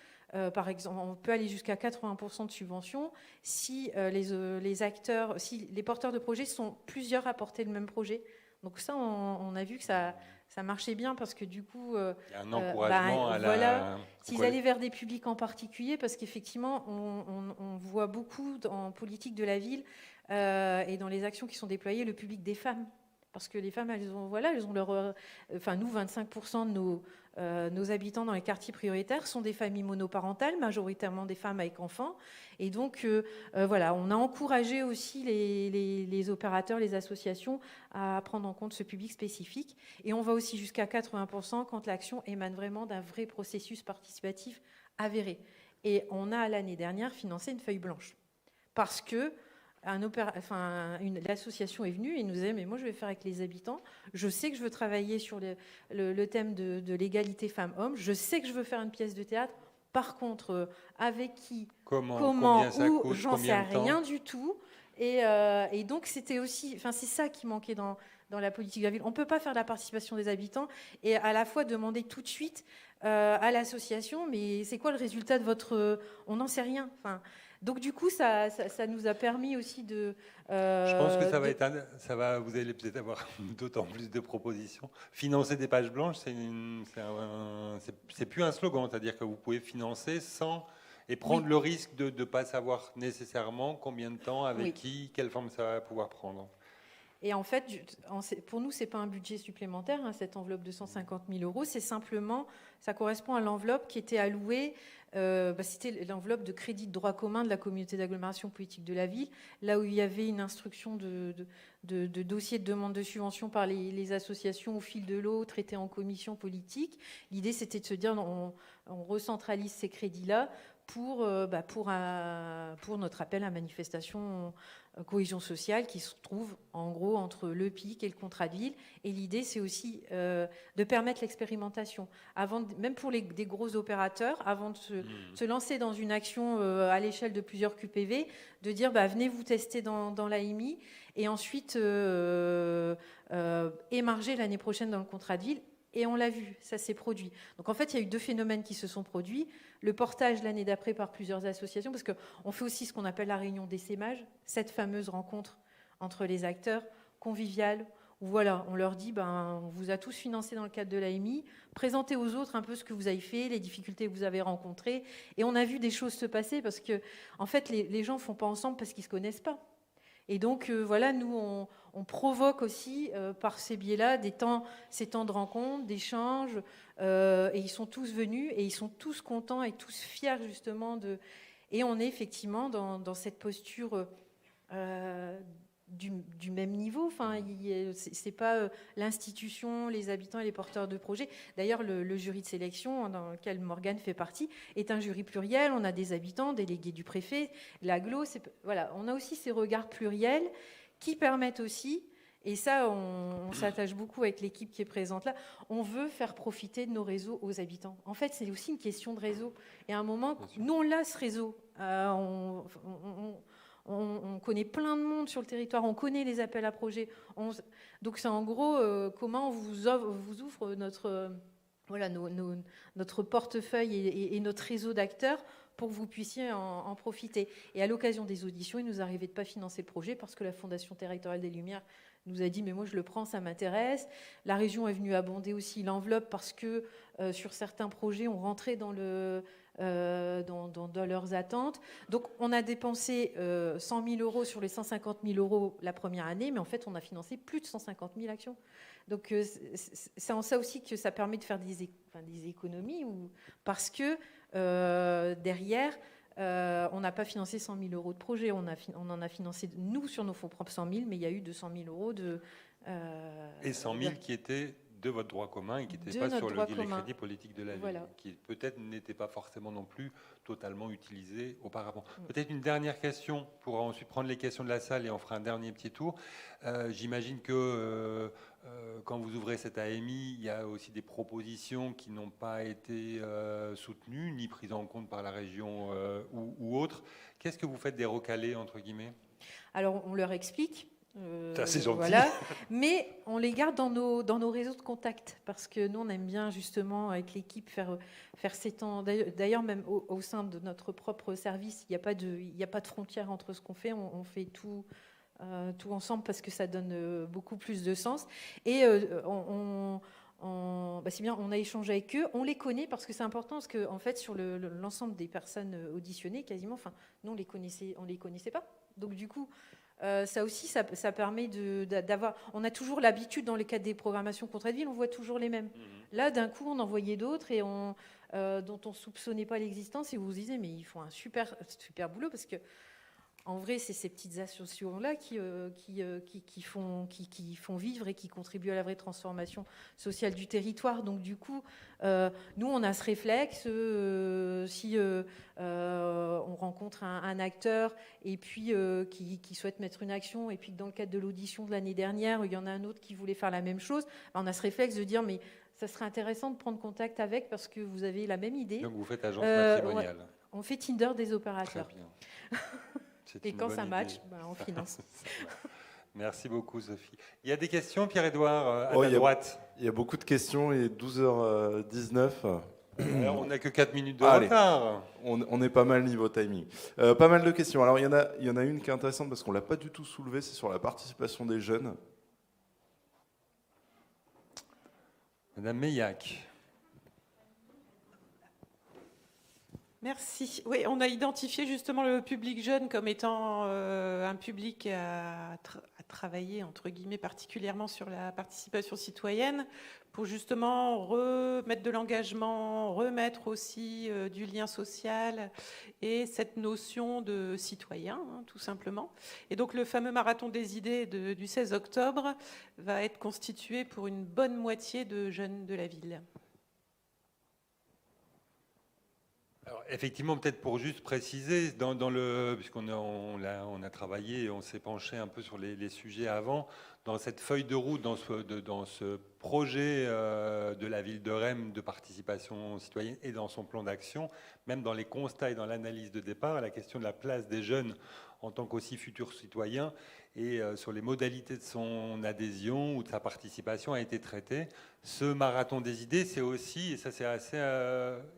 Par exemple, on peut aller jusqu'à 80% de subvention si les acteurs, si les porteurs de projets sont plusieurs à porter le même projet. Donc ça, on a vu que ça marchait bien, parce que du coup, il y a un encouragement s'ils allaient vers des publics en particulier, parce qu'effectivement, on voit beaucoup en politique de la ville et dans les actions qui sont déployées, le public des femmes. Parce que les femmes, elles ont leur... Enfin, nous, 25% de nos habitants dans les quartiers prioritaires sont des familles monoparentales, majoritairement des femmes avec enfants. Et donc, on a encouragé aussi les opérateurs, les associations à prendre en compte ce public spécifique. Et on va aussi jusqu'à 80% quand l'action émane vraiment d'un vrai processus participatif avéré. Et on a, l'année dernière, financé une feuille blanche. Parce que l'association est venue et nous disait, mais moi je vais faire avec les habitants, je sais que je veux travailler sur le thème de l'égalité femmes-hommes, je sais que je veux faire une pièce de théâtre, par contre avec qui, comment, où, j'en sais rien du tout. Et donc c'était aussi, c'est ça qui manquait dans la politique de la ville. On ne peut pas faire de la participation des habitants et à la fois demander tout de suite à l'association, mais c'est quoi le résultat de votre... On n'en sait rien. Donc du coup, ça nous a permis aussi de... Je pense que vous allez peut-être avoir d'autant plus de propositions. Financer des pages blanches, c'est plus un slogan, c'est-à-dire que vous pouvez financer sans... Et prendre le risque de ne pas savoir nécessairement combien de temps, avec qui, quelle forme ça va pouvoir prendre. Et en fait, pour nous, ce n'est pas un budget supplémentaire, cette enveloppe de 150 000 €. C'est simplement, ça correspond à l'enveloppe qui était allouée, c'était l'enveloppe de crédit de droit commun de la communauté d'agglomération politique de la ville, là où il y avait une instruction de dossiers de demande de subvention par les associations au fil de l'eau, traités en commission politique. L'idée, c'était de se dire, on recentralise ces crédits-là pour notre appel à manifestation cohésion sociale qui se trouve en gros entre le PIC et le contrat de ville. Et l'idée, c'est aussi de permettre l'expérimentation. Même pour des gros opérateurs, avant de se lancer dans une action à l'échelle de plusieurs QPV, de dire venez vous tester dans l'AMI et ensuite émarger l'année prochaine dans le contrat de ville. Et on l'a vu, ça s'est produit. Donc en fait, il y a eu 2 phénomènes qui se sont produits. Le portage l'année d'après par plusieurs associations, parce qu'on fait aussi ce qu'on appelle la réunion d'essaimage, cette fameuse rencontre entre les acteurs conviviale, où voilà, on leur dit, on vous a tous financé dans le cadre de l'AMI, présentez aux autres un peu ce que vous avez fait, les difficultés que vous avez rencontrées. Et on a vu des choses se passer, parce que en fait, les gens ne font pas ensemble parce qu'ils ne se connaissent pas. Et donc, nous, on provoque aussi, par ces biais-là, ces temps de rencontre, d'échange, et ils sont tous venus, et ils sont tous contents et tous fiers, justement, Et on est effectivement dans cette posture du même niveau. C'est pas l'institution, les habitants et les porteurs de projets. D'ailleurs, le jury de sélection, dans lequel Morgane fait partie, est un jury pluriel. On a des habitants, délégués du préfet, l'agglo. Voilà, on a aussi ces regards pluriels qui permettent aussi, et ça, on s'attache beaucoup avec l'équipe qui est présente là, on veut faire profiter de nos réseaux aux habitants. En fait, c'est aussi une question de réseau. Et à un moment, nous, on a ce réseau. On connaît plein de monde sur le territoire, on connaît les appels à projets. Donc c'est en gros comment on vous ouvre notre portefeuille et notre réseau d'acteurs pour que vous puissiez en profiter. Et à l'occasion des auditions, il nous arrivait de ne pas financer le projet parce que la Fondation territoriale des Lumières nous a dit mais moi je le prends, ça m'intéresse. La région est venue abonder aussi l'enveloppe parce que sur certains projets on rentrait dans leurs attentes. Donc on a dépensé 100 000 euros sur les 150 000 euros la première année, mais en fait on a financé plus de 150 000 actions. Donc c'est en ça aussi que ça permet de faire des économies, parce que derrière on n'a pas financé 100 000 euros de projet, on en a financé, nous, sur nos fonds propres, 100 000, mais il y a eu 200 000 euros de... et 100 000 qui étaient de votre droit commun et qui n'étaient pas sur les crédits politiques de la ville, voilà. Qui peut-être n'étaient pas forcément non plus totalement utilisés auparavant. Peut-être une dernière question pour ensuite prendre les questions de la salle et on fera un dernier petit tour. J'imagine que quand vous ouvrez cette AMI, il y a aussi des propositions qui n'ont pas été soutenues ni prises en compte par la région ou autre. Qu'est-ce que vous faites des recalés, entre guillemets ? Alors, on leur explique. C'est assez gentil. Voilà. Mais on les garde dans nos réseaux de contacts, parce que nous, on aime bien, justement, avec l'équipe, faire ces temps. D'ailleurs, même au sein de notre propre service, il n'y a pas de frontière entre ce qu'on fait. On fait tout ensemble parce que ça donne beaucoup plus de sens. Et c'est bien, on a échangé avec eux, on les connaît parce que c'est important, parce que en fait, sur l'ensemble des personnes auditionnées, quasiment, nous, on les connaissait pas. Donc, du coup, ça aussi, ça permet d'avoir... On a toujours l'habitude, dans le cadre des programmations contrats de ville, on voit toujours les mêmes. Là, d'un coup, on en voyait d'autres et dont on ne soupçonnait pas l'existence, et vous vous disiez, mais ils font un super boulot, parce que en vrai, c'est ces petites associations-là qui font vivre et qui contribuent à la vraie transformation sociale du territoire. Donc, du coup, nous, on a ce réflexe. Si on rencontre un acteur et puis qui souhaite mettre une action, et puis que dans le cadre de l'audition de l'année dernière, il y en a un autre qui voulait faire la même chose, on a ce réflexe de dire, mais ça serait intéressant de prendre contact avec, parce que vous avez la même idée. Donc, vous faites agence matrimoniale. On fait Tinder des opérateurs. Très bien. Et quand ça match, on finance. Merci beaucoup, Sophie. Il y a des questions, Pierre-Édouard, à la droite. Il y a beaucoup de questions, il est 12h19. Alors, on n'a que 4 minutes de retard. On est pas mal niveau timing. Pas mal de questions. Alors, il y en a une qui est intéressante parce qu'on ne l'a pas du tout soulevée, c'est sur la participation des jeunes. Madame Meillac. Merci. Oui, on a identifié justement le public jeune comme étant un public à travailler, entre guillemets, particulièrement sur la participation citoyenne, pour justement remettre de l'engagement, remettre aussi du lien social et cette notion de citoyen, tout simplement. Et donc le fameux marathon des idées du 16 octobre va être constitué pour une bonne moitié de jeunes de la ville. Alors, effectivement, peut-être pour juste préciser, puisqu'on a travaillé et on s'est penché un peu sur les sujets avant, dans cette feuille de route, dans ce projet de la ville de Reims de participation citoyenne et dans son plan d'action, même dans les constats et dans l'analyse de départ, la question de la place des jeunes en tant qu'aussi futurs citoyens et sur les modalités de son adhésion ou de sa participation a été traitée. Ce marathon des idées, c'est aussi, et ça c'est assez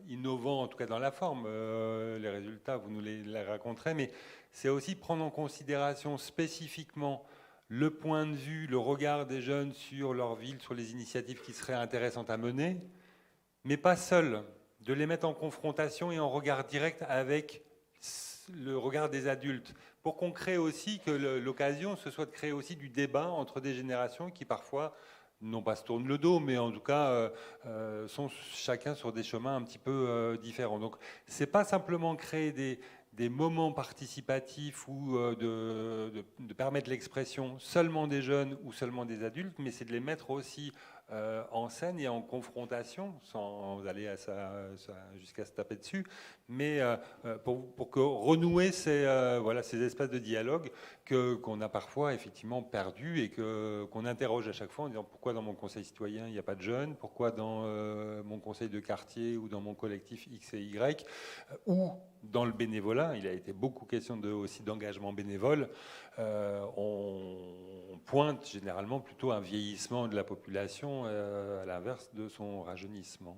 innovant, en tout cas dans la forme, les résultats, vous nous les raconterez, mais c'est aussi prendre en considération spécifiquement le point de vue, le regard des jeunes sur leur ville, sur les initiatives qui seraient intéressantes à mener, mais pas seuls, de les mettre en confrontation et en regard direct avec le regard des adultes, pour qu'on crée aussi, que l'occasion, ce soit de créer aussi du débat entre des générations qui parfois, non pas se tournent le dos, mais en tout cas sont chacun sur des chemins un petit peu différents. Donc c'est pas simplement créer des moments participatifs ou de permettre l'expression seulement des jeunes ou seulement des adultes, mais c'est de les mettre aussi en scène et en confrontation, sans aller jusqu'à se taper dessus, mais pour que renouer ces espaces de dialogue qu'on a parfois effectivement perdus et qu'on interroge à chaque fois en disant pourquoi dans mon conseil citoyen il n'y a pas de jeunes, pourquoi dans mon conseil de quartier ou dans mon collectif X et Y, ou dans le bénévolat, il a été beaucoup question aussi d'engagement bénévole, on pointe généralement plutôt un vieillissement de la population à l'inverse de son rajeunissement.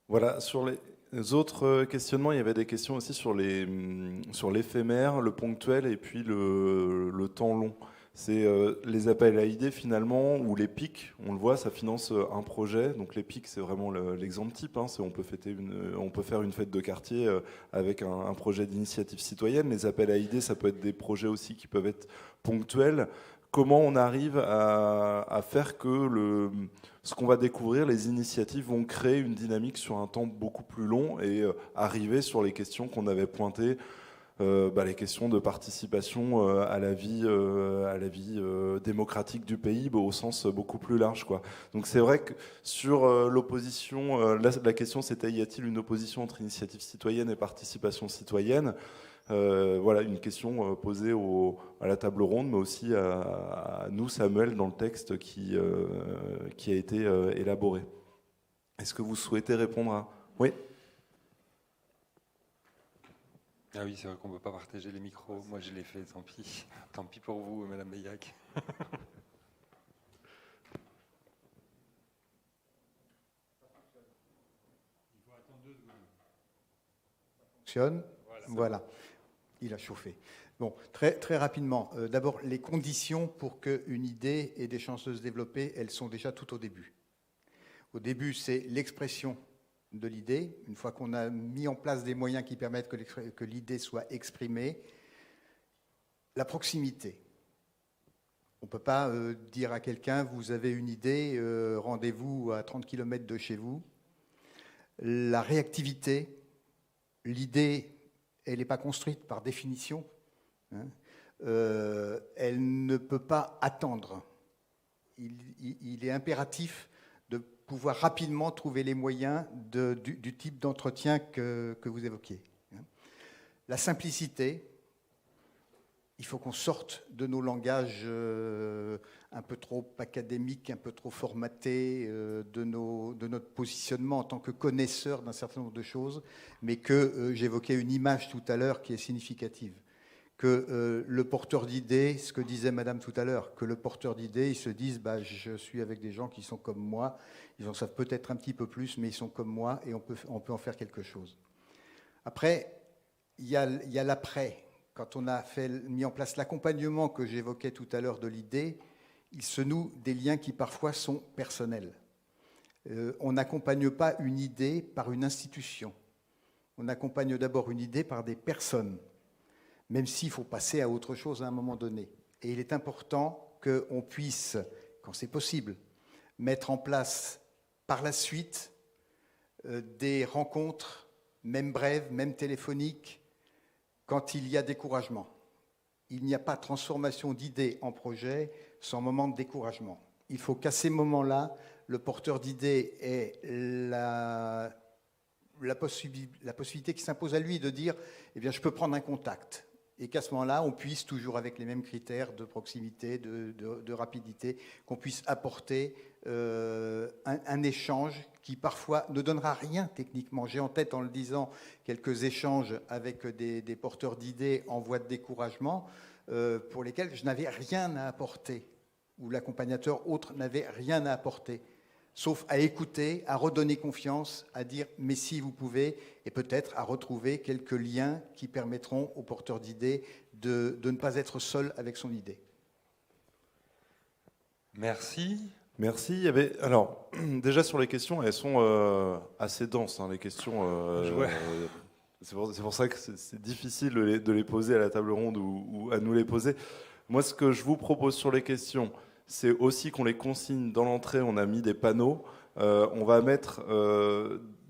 Voilà, sur les autres questionnements, il y avait des questions aussi sur l'éphémère, le ponctuel et puis le temps long. C'est les appels à idées finalement, ou les PIC, on le voit, ça finance un projet. Donc les PIC, c'est vraiment l'exemple type. Hein. On peut faire une fête de quartier avec un projet d'initiative citoyenne. Les appels à idées, ça peut être des projets aussi qui peuvent être ponctuels. Comment on arrive à faire que ce qu'on va découvrir, les initiatives vont créer une dynamique sur un temps beaucoup plus long et arriver sur les questions qu'on avait pointées, les questions de participation à la vie démocratique du pays, au sens beaucoup plus large, quoi. Donc c'est vrai que sur l'opposition, la question c'était y a-t-il une opposition entre initiative citoyenne et participation citoyenne? Voilà une question posée à la table ronde, mais aussi à nous, Samuel, dans le texte qui a été élaboré. Est-ce que vous souhaitez répondre à... Oui. Ah oui, c'est vrai qu'on ne peut pas partager les micros. Moi, je l'ai fait, tant pis. Tant pis pour vous, Madame Beillac. Fonctionne. Voilà. Il a chauffé. Bon, très rapidement. D'abord, les conditions pour qu'une idée ait des chances de se développer, elles sont déjà tout au début. Au début, c'est l'expression de l'idée. Une fois qu'on a mis en place des moyens qui permettent que l'idée soit exprimée, la proximité. On ne peut pas dire à quelqu'un, vous avez une idée, rendez-vous à 30 km de chez vous. La réactivité, l'idée, elle n'est pas construite par définition. Hein. Elle ne peut pas attendre. Il est impératif de pouvoir rapidement trouver les moyens du type d'entretien que vous évoquiez. La simplicité, il faut qu'on sorte de nos langages un peu trop académiques, un peu trop formatés, de notre positionnement en tant que connaisseur d'un certain nombre de choses, mais que j'évoquais une image tout à l'heure qui est significative. Que le porteur d'idées, ce que disait Madame tout à l'heure, que le porteur d'idées, ils se disent je suis avec des gens qui sont comme moi, ils en savent peut-être un petit peu plus, mais ils sont comme moi et on peut en faire quelque chose. Après, il y a l'après. Quand on a mis en place l'accompagnement que j'évoquais tout à l'heure de l'idée, il se noue des liens qui parfois sont personnels. On n'accompagne pas une idée par une institution. On accompagne d'abord une idée par des personnes, même s'il faut passer à autre chose à un moment donné. Et il est important qu'on puisse, quand c'est possible, mettre en place par la suite des rencontres, même brèves, même téléphoniques, quand il y a découragement. Il n'y a pas de transformation d'idées en projet sans moment de découragement. Il faut qu'à ces moments-là, le porteur d'idées ait la possibilité qui s'impose à lui de dire « je peux prendre un contact ». Et qu'à ce moment-là, on puisse, toujours avec les mêmes critères de proximité, de rapidité, qu'on puisse apporter un échange qui parfois ne donnera rien techniquement. J'ai en tête, en le disant, quelques échanges avec des porteurs d'idées en voie de découragement pour lesquels je n'avais rien à apporter, ou l'accompagnateur autre n'avait rien à apporter, sauf à écouter, à redonner confiance, à dire « mais si vous pouvez », et peut-être à retrouver quelques liens qui permettront aux porteurs d'idées de ne pas être seul avec son idée. Merci. Merci. Alors, déjà sur les questions, elles sont assez denses, hein, les questions. C'est pour ça que c'est difficile de les poser à la table ronde ou à nous les poser. Moi, ce que je vous propose sur les questions, c'est aussi qu'on les consigne dans l'entrée. On a mis des panneaux. On va mettre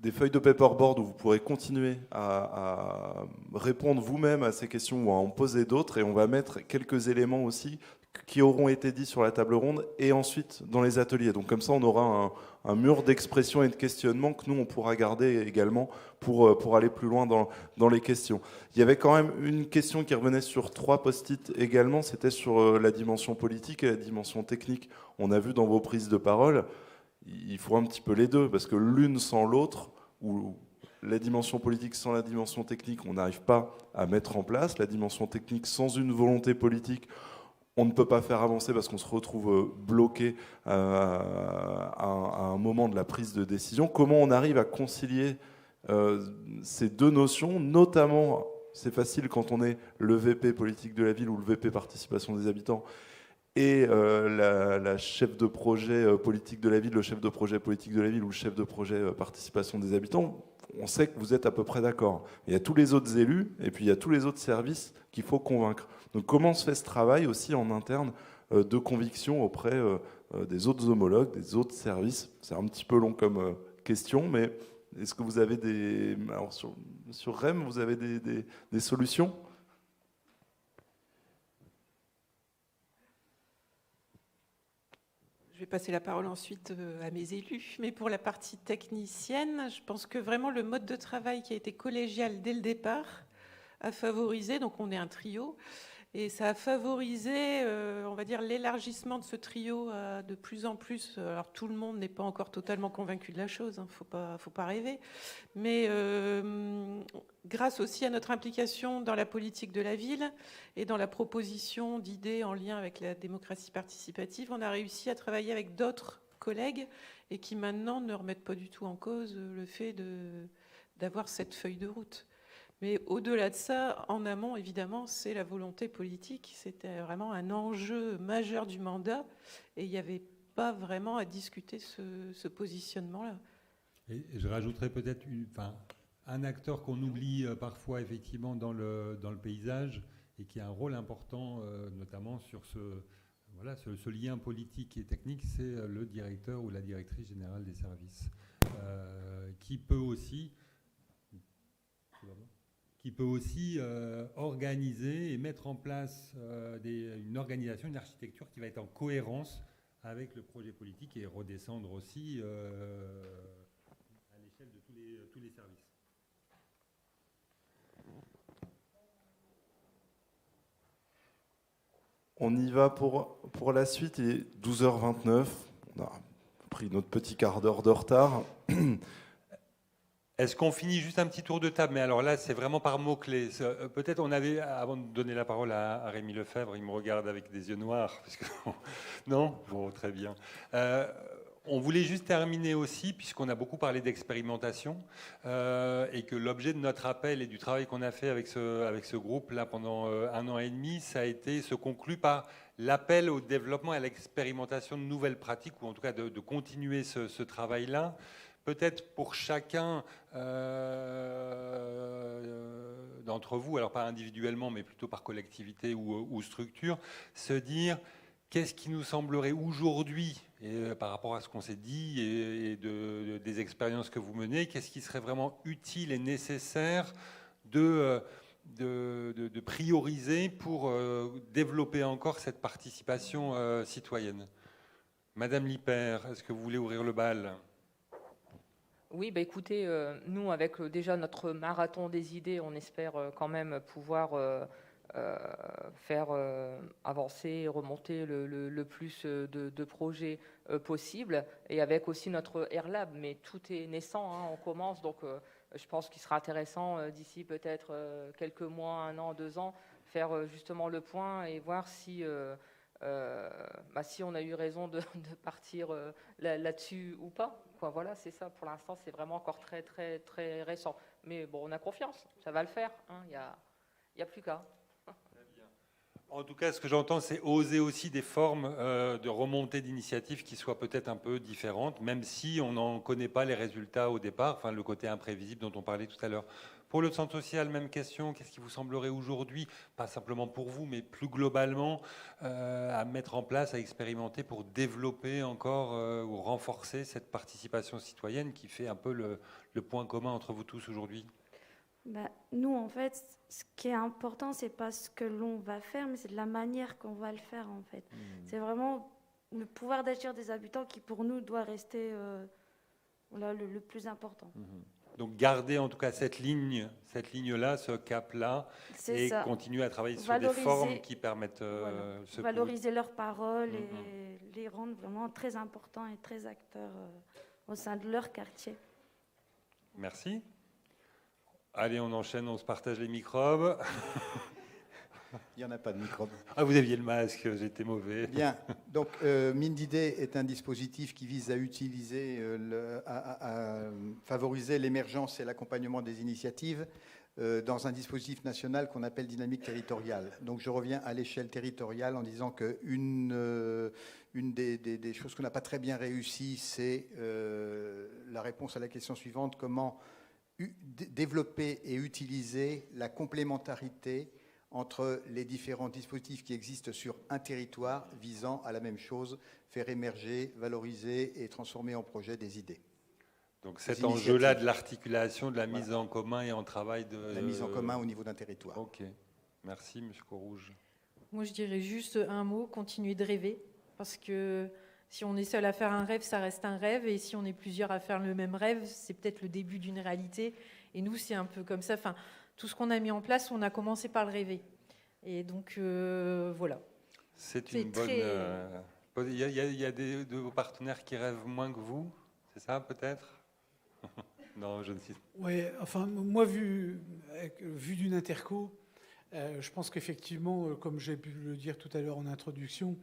des feuilles de paperboard où vous pourrez continuer à répondre vous-même à ces questions ou à en poser d'autres. Et on va mettre quelques éléments aussi qui auront été dits sur la table ronde et ensuite dans les ateliers. Donc comme ça, on aura un mur d'expression et de questionnement que nous, on pourra garder également pour aller plus loin dans les questions. Il y avait quand même une question qui revenait sur 3 post-it également, c'était sur la dimension politique et la dimension technique. On a vu dans vos prises de parole, il faut un petit peu les deux, parce que l'une sans l'autre, ou la dimension politique sans la dimension technique, on n'arrive pas à mettre en place. La dimension technique sans une volonté politique, on ne peut pas faire avancer parce qu'on se retrouve bloqué à un moment de la prise de décision. Comment on arrive à concilier ces deux notions, notamment, c'est facile quand on est le VP politique de la ville ou le VP participation des habitants, et la chef de projet politique de la ville, le chef de projet politique de la ville ou le chef de projet participation des habitants, on sait que vous êtes à peu près d'accord. Il y a tous les autres élus et puis il y a tous les autres services qu'il faut convaincre. Donc comment se fait ce travail aussi en interne de conviction auprès des autres homologues, des autres services? C'est un petit peu long comme question, mais est-ce que vous avez des... Alors sur REM, vous avez des solutions? Je vais passer la parole ensuite à mes élus. Mais pour la partie technicienne, je pense que vraiment le mode de travail qui a été collégial dès le départ a favorisé, donc on est un trio, et ça a favorisé, on va dire, l'élargissement de ce trio à de plus en plus. Alors tout le monde n'est pas encore totalement convaincu de la chose, hein, faut pas rêver. Mais grâce aussi à notre implication dans la politique de la ville et dans la proposition d'idées en lien avec la démocratie participative, on a réussi à travailler avec d'autres collègues et qui maintenant ne remettent pas du tout en cause le fait d'avoir cette feuille de route. Mais au-delà de ça, en amont, évidemment, c'est la volonté politique. C'était vraiment un enjeu majeur du mandat et il n'y avait pas vraiment à discuter ce positionnement-là. Et je rajouterais peut-être un acteur qu'on oublie parfois effectivement dans le paysage et qui a un rôle important, notamment sur ce lien politique et technique, c'est le directeur ou la directrice générale des services, qui peut aussi organiser et mettre en place une organisation, une architecture qui va être en cohérence avec le projet politique et redescendre aussi à l'échelle de tous les services. On y va pour la suite. Il est 12h29. On a pris notre petit quart d'heure de retard. Est-ce qu'on finit juste un petit tour de table? Mais alors là, c'est vraiment par mots-clés. Peut-être on avait, avant de donner la parole à Rémi Lefebvre, il me regarde avec des yeux noirs. Parce que, non? Bon, très bien. On voulait juste terminer aussi, puisqu'on a beaucoup parlé d'expérimentation, et que l'objet de notre appel et du travail qu'on a fait avec ce groupe-là pendant 1 an et demi, ça a été, se conclut par l'appel au développement et à l'expérimentation de nouvelles pratiques, ou en tout cas de continuer ce travail-là. Peut-être pour chacun d'entre vous, alors pas individuellement, mais plutôt par collectivité ou structure, se dire qu'est-ce qui nous semblerait aujourd'hui, et par rapport à ce qu'on s'est dit et des expériences que vous menez, qu'est-ce qui serait vraiment utile et nécessaire de prioriser pour développer encore cette participation citoyenne. Madame Lippert, est-ce que vous voulez ouvrir le bal ? Oui, bah écoutez, nous, avec déjà notre marathon des idées, on espère quand même pouvoir faire avancer et remonter le plus de projets possible. Et avec aussi notre Airlab, mais tout est naissant, hein, on commence, donc je pense qu'il sera intéressant d'ici peut-être quelques mois, 1 an, 2 ans, faire justement le point et voir si on a eu raison de partir là-dessus ou pas. Voilà, c'est ça. Pour l'instant, c'est vraiment encore très, très, très récent. Mais bon, on a confiance. Ça va le faire. Hein. Il y a plus qu'à. En tout cas, ce que j'entends, c'est oser aussi des formes de remontée d'initiatives qui soient peut-être un peu différentes, même si on n'en connaît pas les résultats au départ, enfin le côté imprévisible dont on parlait tout à l'heure. Pour le centre social, même question, qu'est-ce qui vous semblerait aujourd'hui, pas simplement pour vous, mais plus globalement, à mettre en place, à expérimenter pour développer encore ou renforcer cette participation citoyenne qui fait un peu le point commun entre vous tous aujourd'hui ? Nous, en fait, ce qui est important, c'est pas ce que l'on va faire, mais c'est de la manière qu'on va le faire, en fait. C'est vraiment le pouvoir d'agir des habitants qui, pour nous, doit rester le plus important. Donc garder en tout cas cette ligne-là, ce cap-là, et continuer à travailler sur des formes qui permettent valoriser leurs paroles et les rendre vraiment très importants et très acteurs au sein de leur quartier. Merci. Allez, on enchaîne, on se partage les microbes. Il n'y en a pas de micro. Ah, vous aviez le masque, j'étais mauvais. Bien. Donc, Mine d'idées est un dispositif qui vise à utiliser, à favoriser l'émergence et l'accompagnement des initiatives dans un dispositif national qu'on appelle dynamique territoriale. Donc, je reviens à l'échelle territoriale en disant qu'une des choses qu'on n'a pas très bien réussi, c'est la réponse à la question suivante: comment développer et utiliser la complémentarité entre les différents dispositifs qui existent sur un territoire visant à la même chose, faire émerger, valoriser et transformer en projet des idées. Donc cet enjeu-là de l'articulation, de la mise en commun et en travail de... La mise en commun au niveau d'un territoire. Ok. Merci, M. Courrouge. Moi, je dirais juste un mot, continuer de rêver. Parce que si on est seul à faire un rêve, ça reste un rêve. Et si on est plusieurs à faire le même rêve, c'est peut-être le début d'une réalité. Et nous, c'est un peu comme ça. Enfin, tout ce qu'on a mis en place, on a commencé par le rêver. Et donc, voilà. C'est une bonne... Il y a de vos partenaires qui rêvent moins que vous, c'est ça, peut-être? Non, je ne sais pas. Oui, enfin, moi, vu d'une interco, je pense qu'effectivement, comme j'ai pu le dire tout à l'heure en introduction,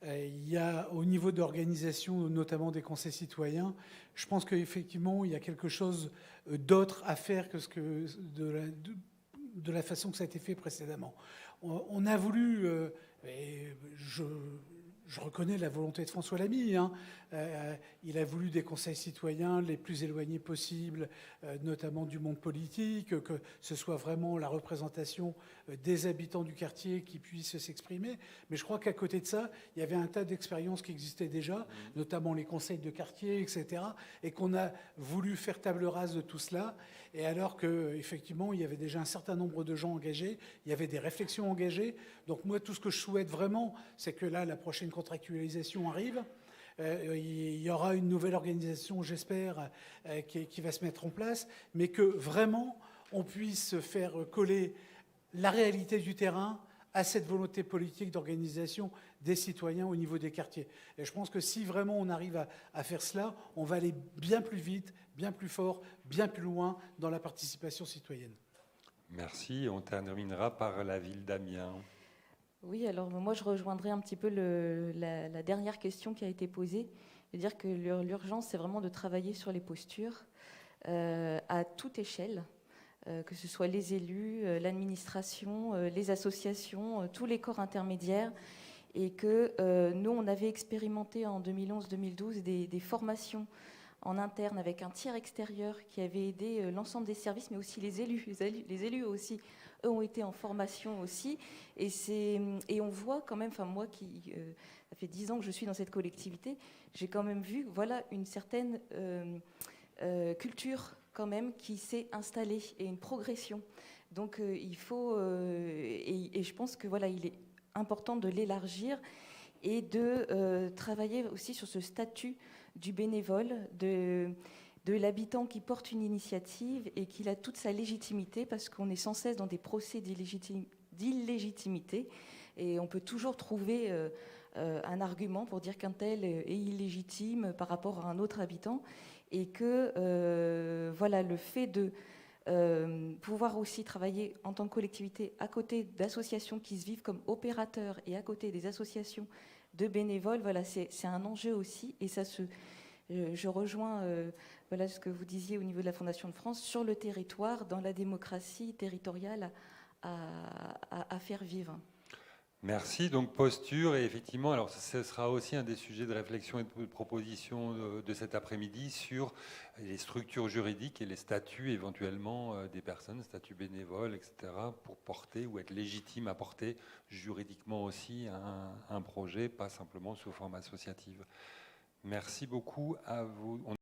il y a, au niveau d'organisation, notamment des conseils citoyens, je pense qu'effectivement, il y a quelque chose d'autre à faire que de la façon que ça a été fait précédemment. On a voulu, et je reconnais la volonté de François Lamy, hein, il a voulu des conseils citoyens les plus éloignés possibles, notamment du monde politique, que ce soit vraiment la représentation des habitants du quartier qui puissent s'exprimer. Mais je crois qu'à côté de ça, il y avait un tas d'expériences qui existaient déjà, notamment les conseils de quartier, etc., et qu'on a voulu faire table rase de tout cela. Et alors qu'effectivement, il y avait déjà un certain nombre de gens engagés, il y avait des réflexions engagées. Donc moi, tout ce que je souhaite vraiment, c'est que là, la prochaine contractualisation arrive. Il y aura une nouvelle organisation, j'espère, qui va se mettre en place, mais que vraiment, on puisse faire coller la réalité du terrain à cette volonté politique d'organisation des citoyens au niveau des quartiers. Et je pense que si vraiment on arrive à faire cela, on va aller bien plus vite, bien plus fort, bien plus loin dans la participation citoyenne. Merci. On terminera par la ville d'Amiens. Oui, alors moi je rejoindrai un petit peu la dernière question qui a été posée, de dire que l'urgence c'est vraiment de travailler sur les postures à toute échelle, que ce soit les élus, l'administration, les associations, tous les corps intermédiaires, et que nous on avait expérimenté en 2011-2012 des formations en interne avec un tiers extérieur qui avait aidé l'ensemble des services, mais aussi les élus aussi. Eux ont été en formation aussi, et on voit quand même, enfin moi qui ça fait 10 ans que je suis dans cette collectivité, j'ai quand même vu voilà une certaine culture quand même qui s'est installée et une progression. Donc il faut et je pense que voilà il est important de l'élargir et de travailler aussi sur ce statut du bénévole, de l'habitant qui porte une initiative et qu'il a toute sa légitimité, parce qu'on est sans cesse dans des procès d'illégitimité et on peut toujours trouver un argument pour dire qu'un tel est illégitime par rapport à un autre habitant, et que voilà, le fait de pouvoir aussi travailler en tant que collectivité à côté d'associations qui se vivent comme opérateurs et à côté des associations de bénévoles, voilà, c'est un enjeu aussi, et ça je rejoins voilà ce que vous disiez au niveau de la Fondation de France, sur le territoire, dans la démocratie territoriale à faire vivre. Merci. Donc posture, et effectivement, alors ce sera aussi un des sujets de réflexion et de proposition de cet après-midi sur les structures juridiques et les statuts éventuellement des personnes, statuts bénévoles, etc., pour porter ou être légitime à porter juridiquement aussi un projet, pas simplement sous forme associative. Merci beaucoup à vous.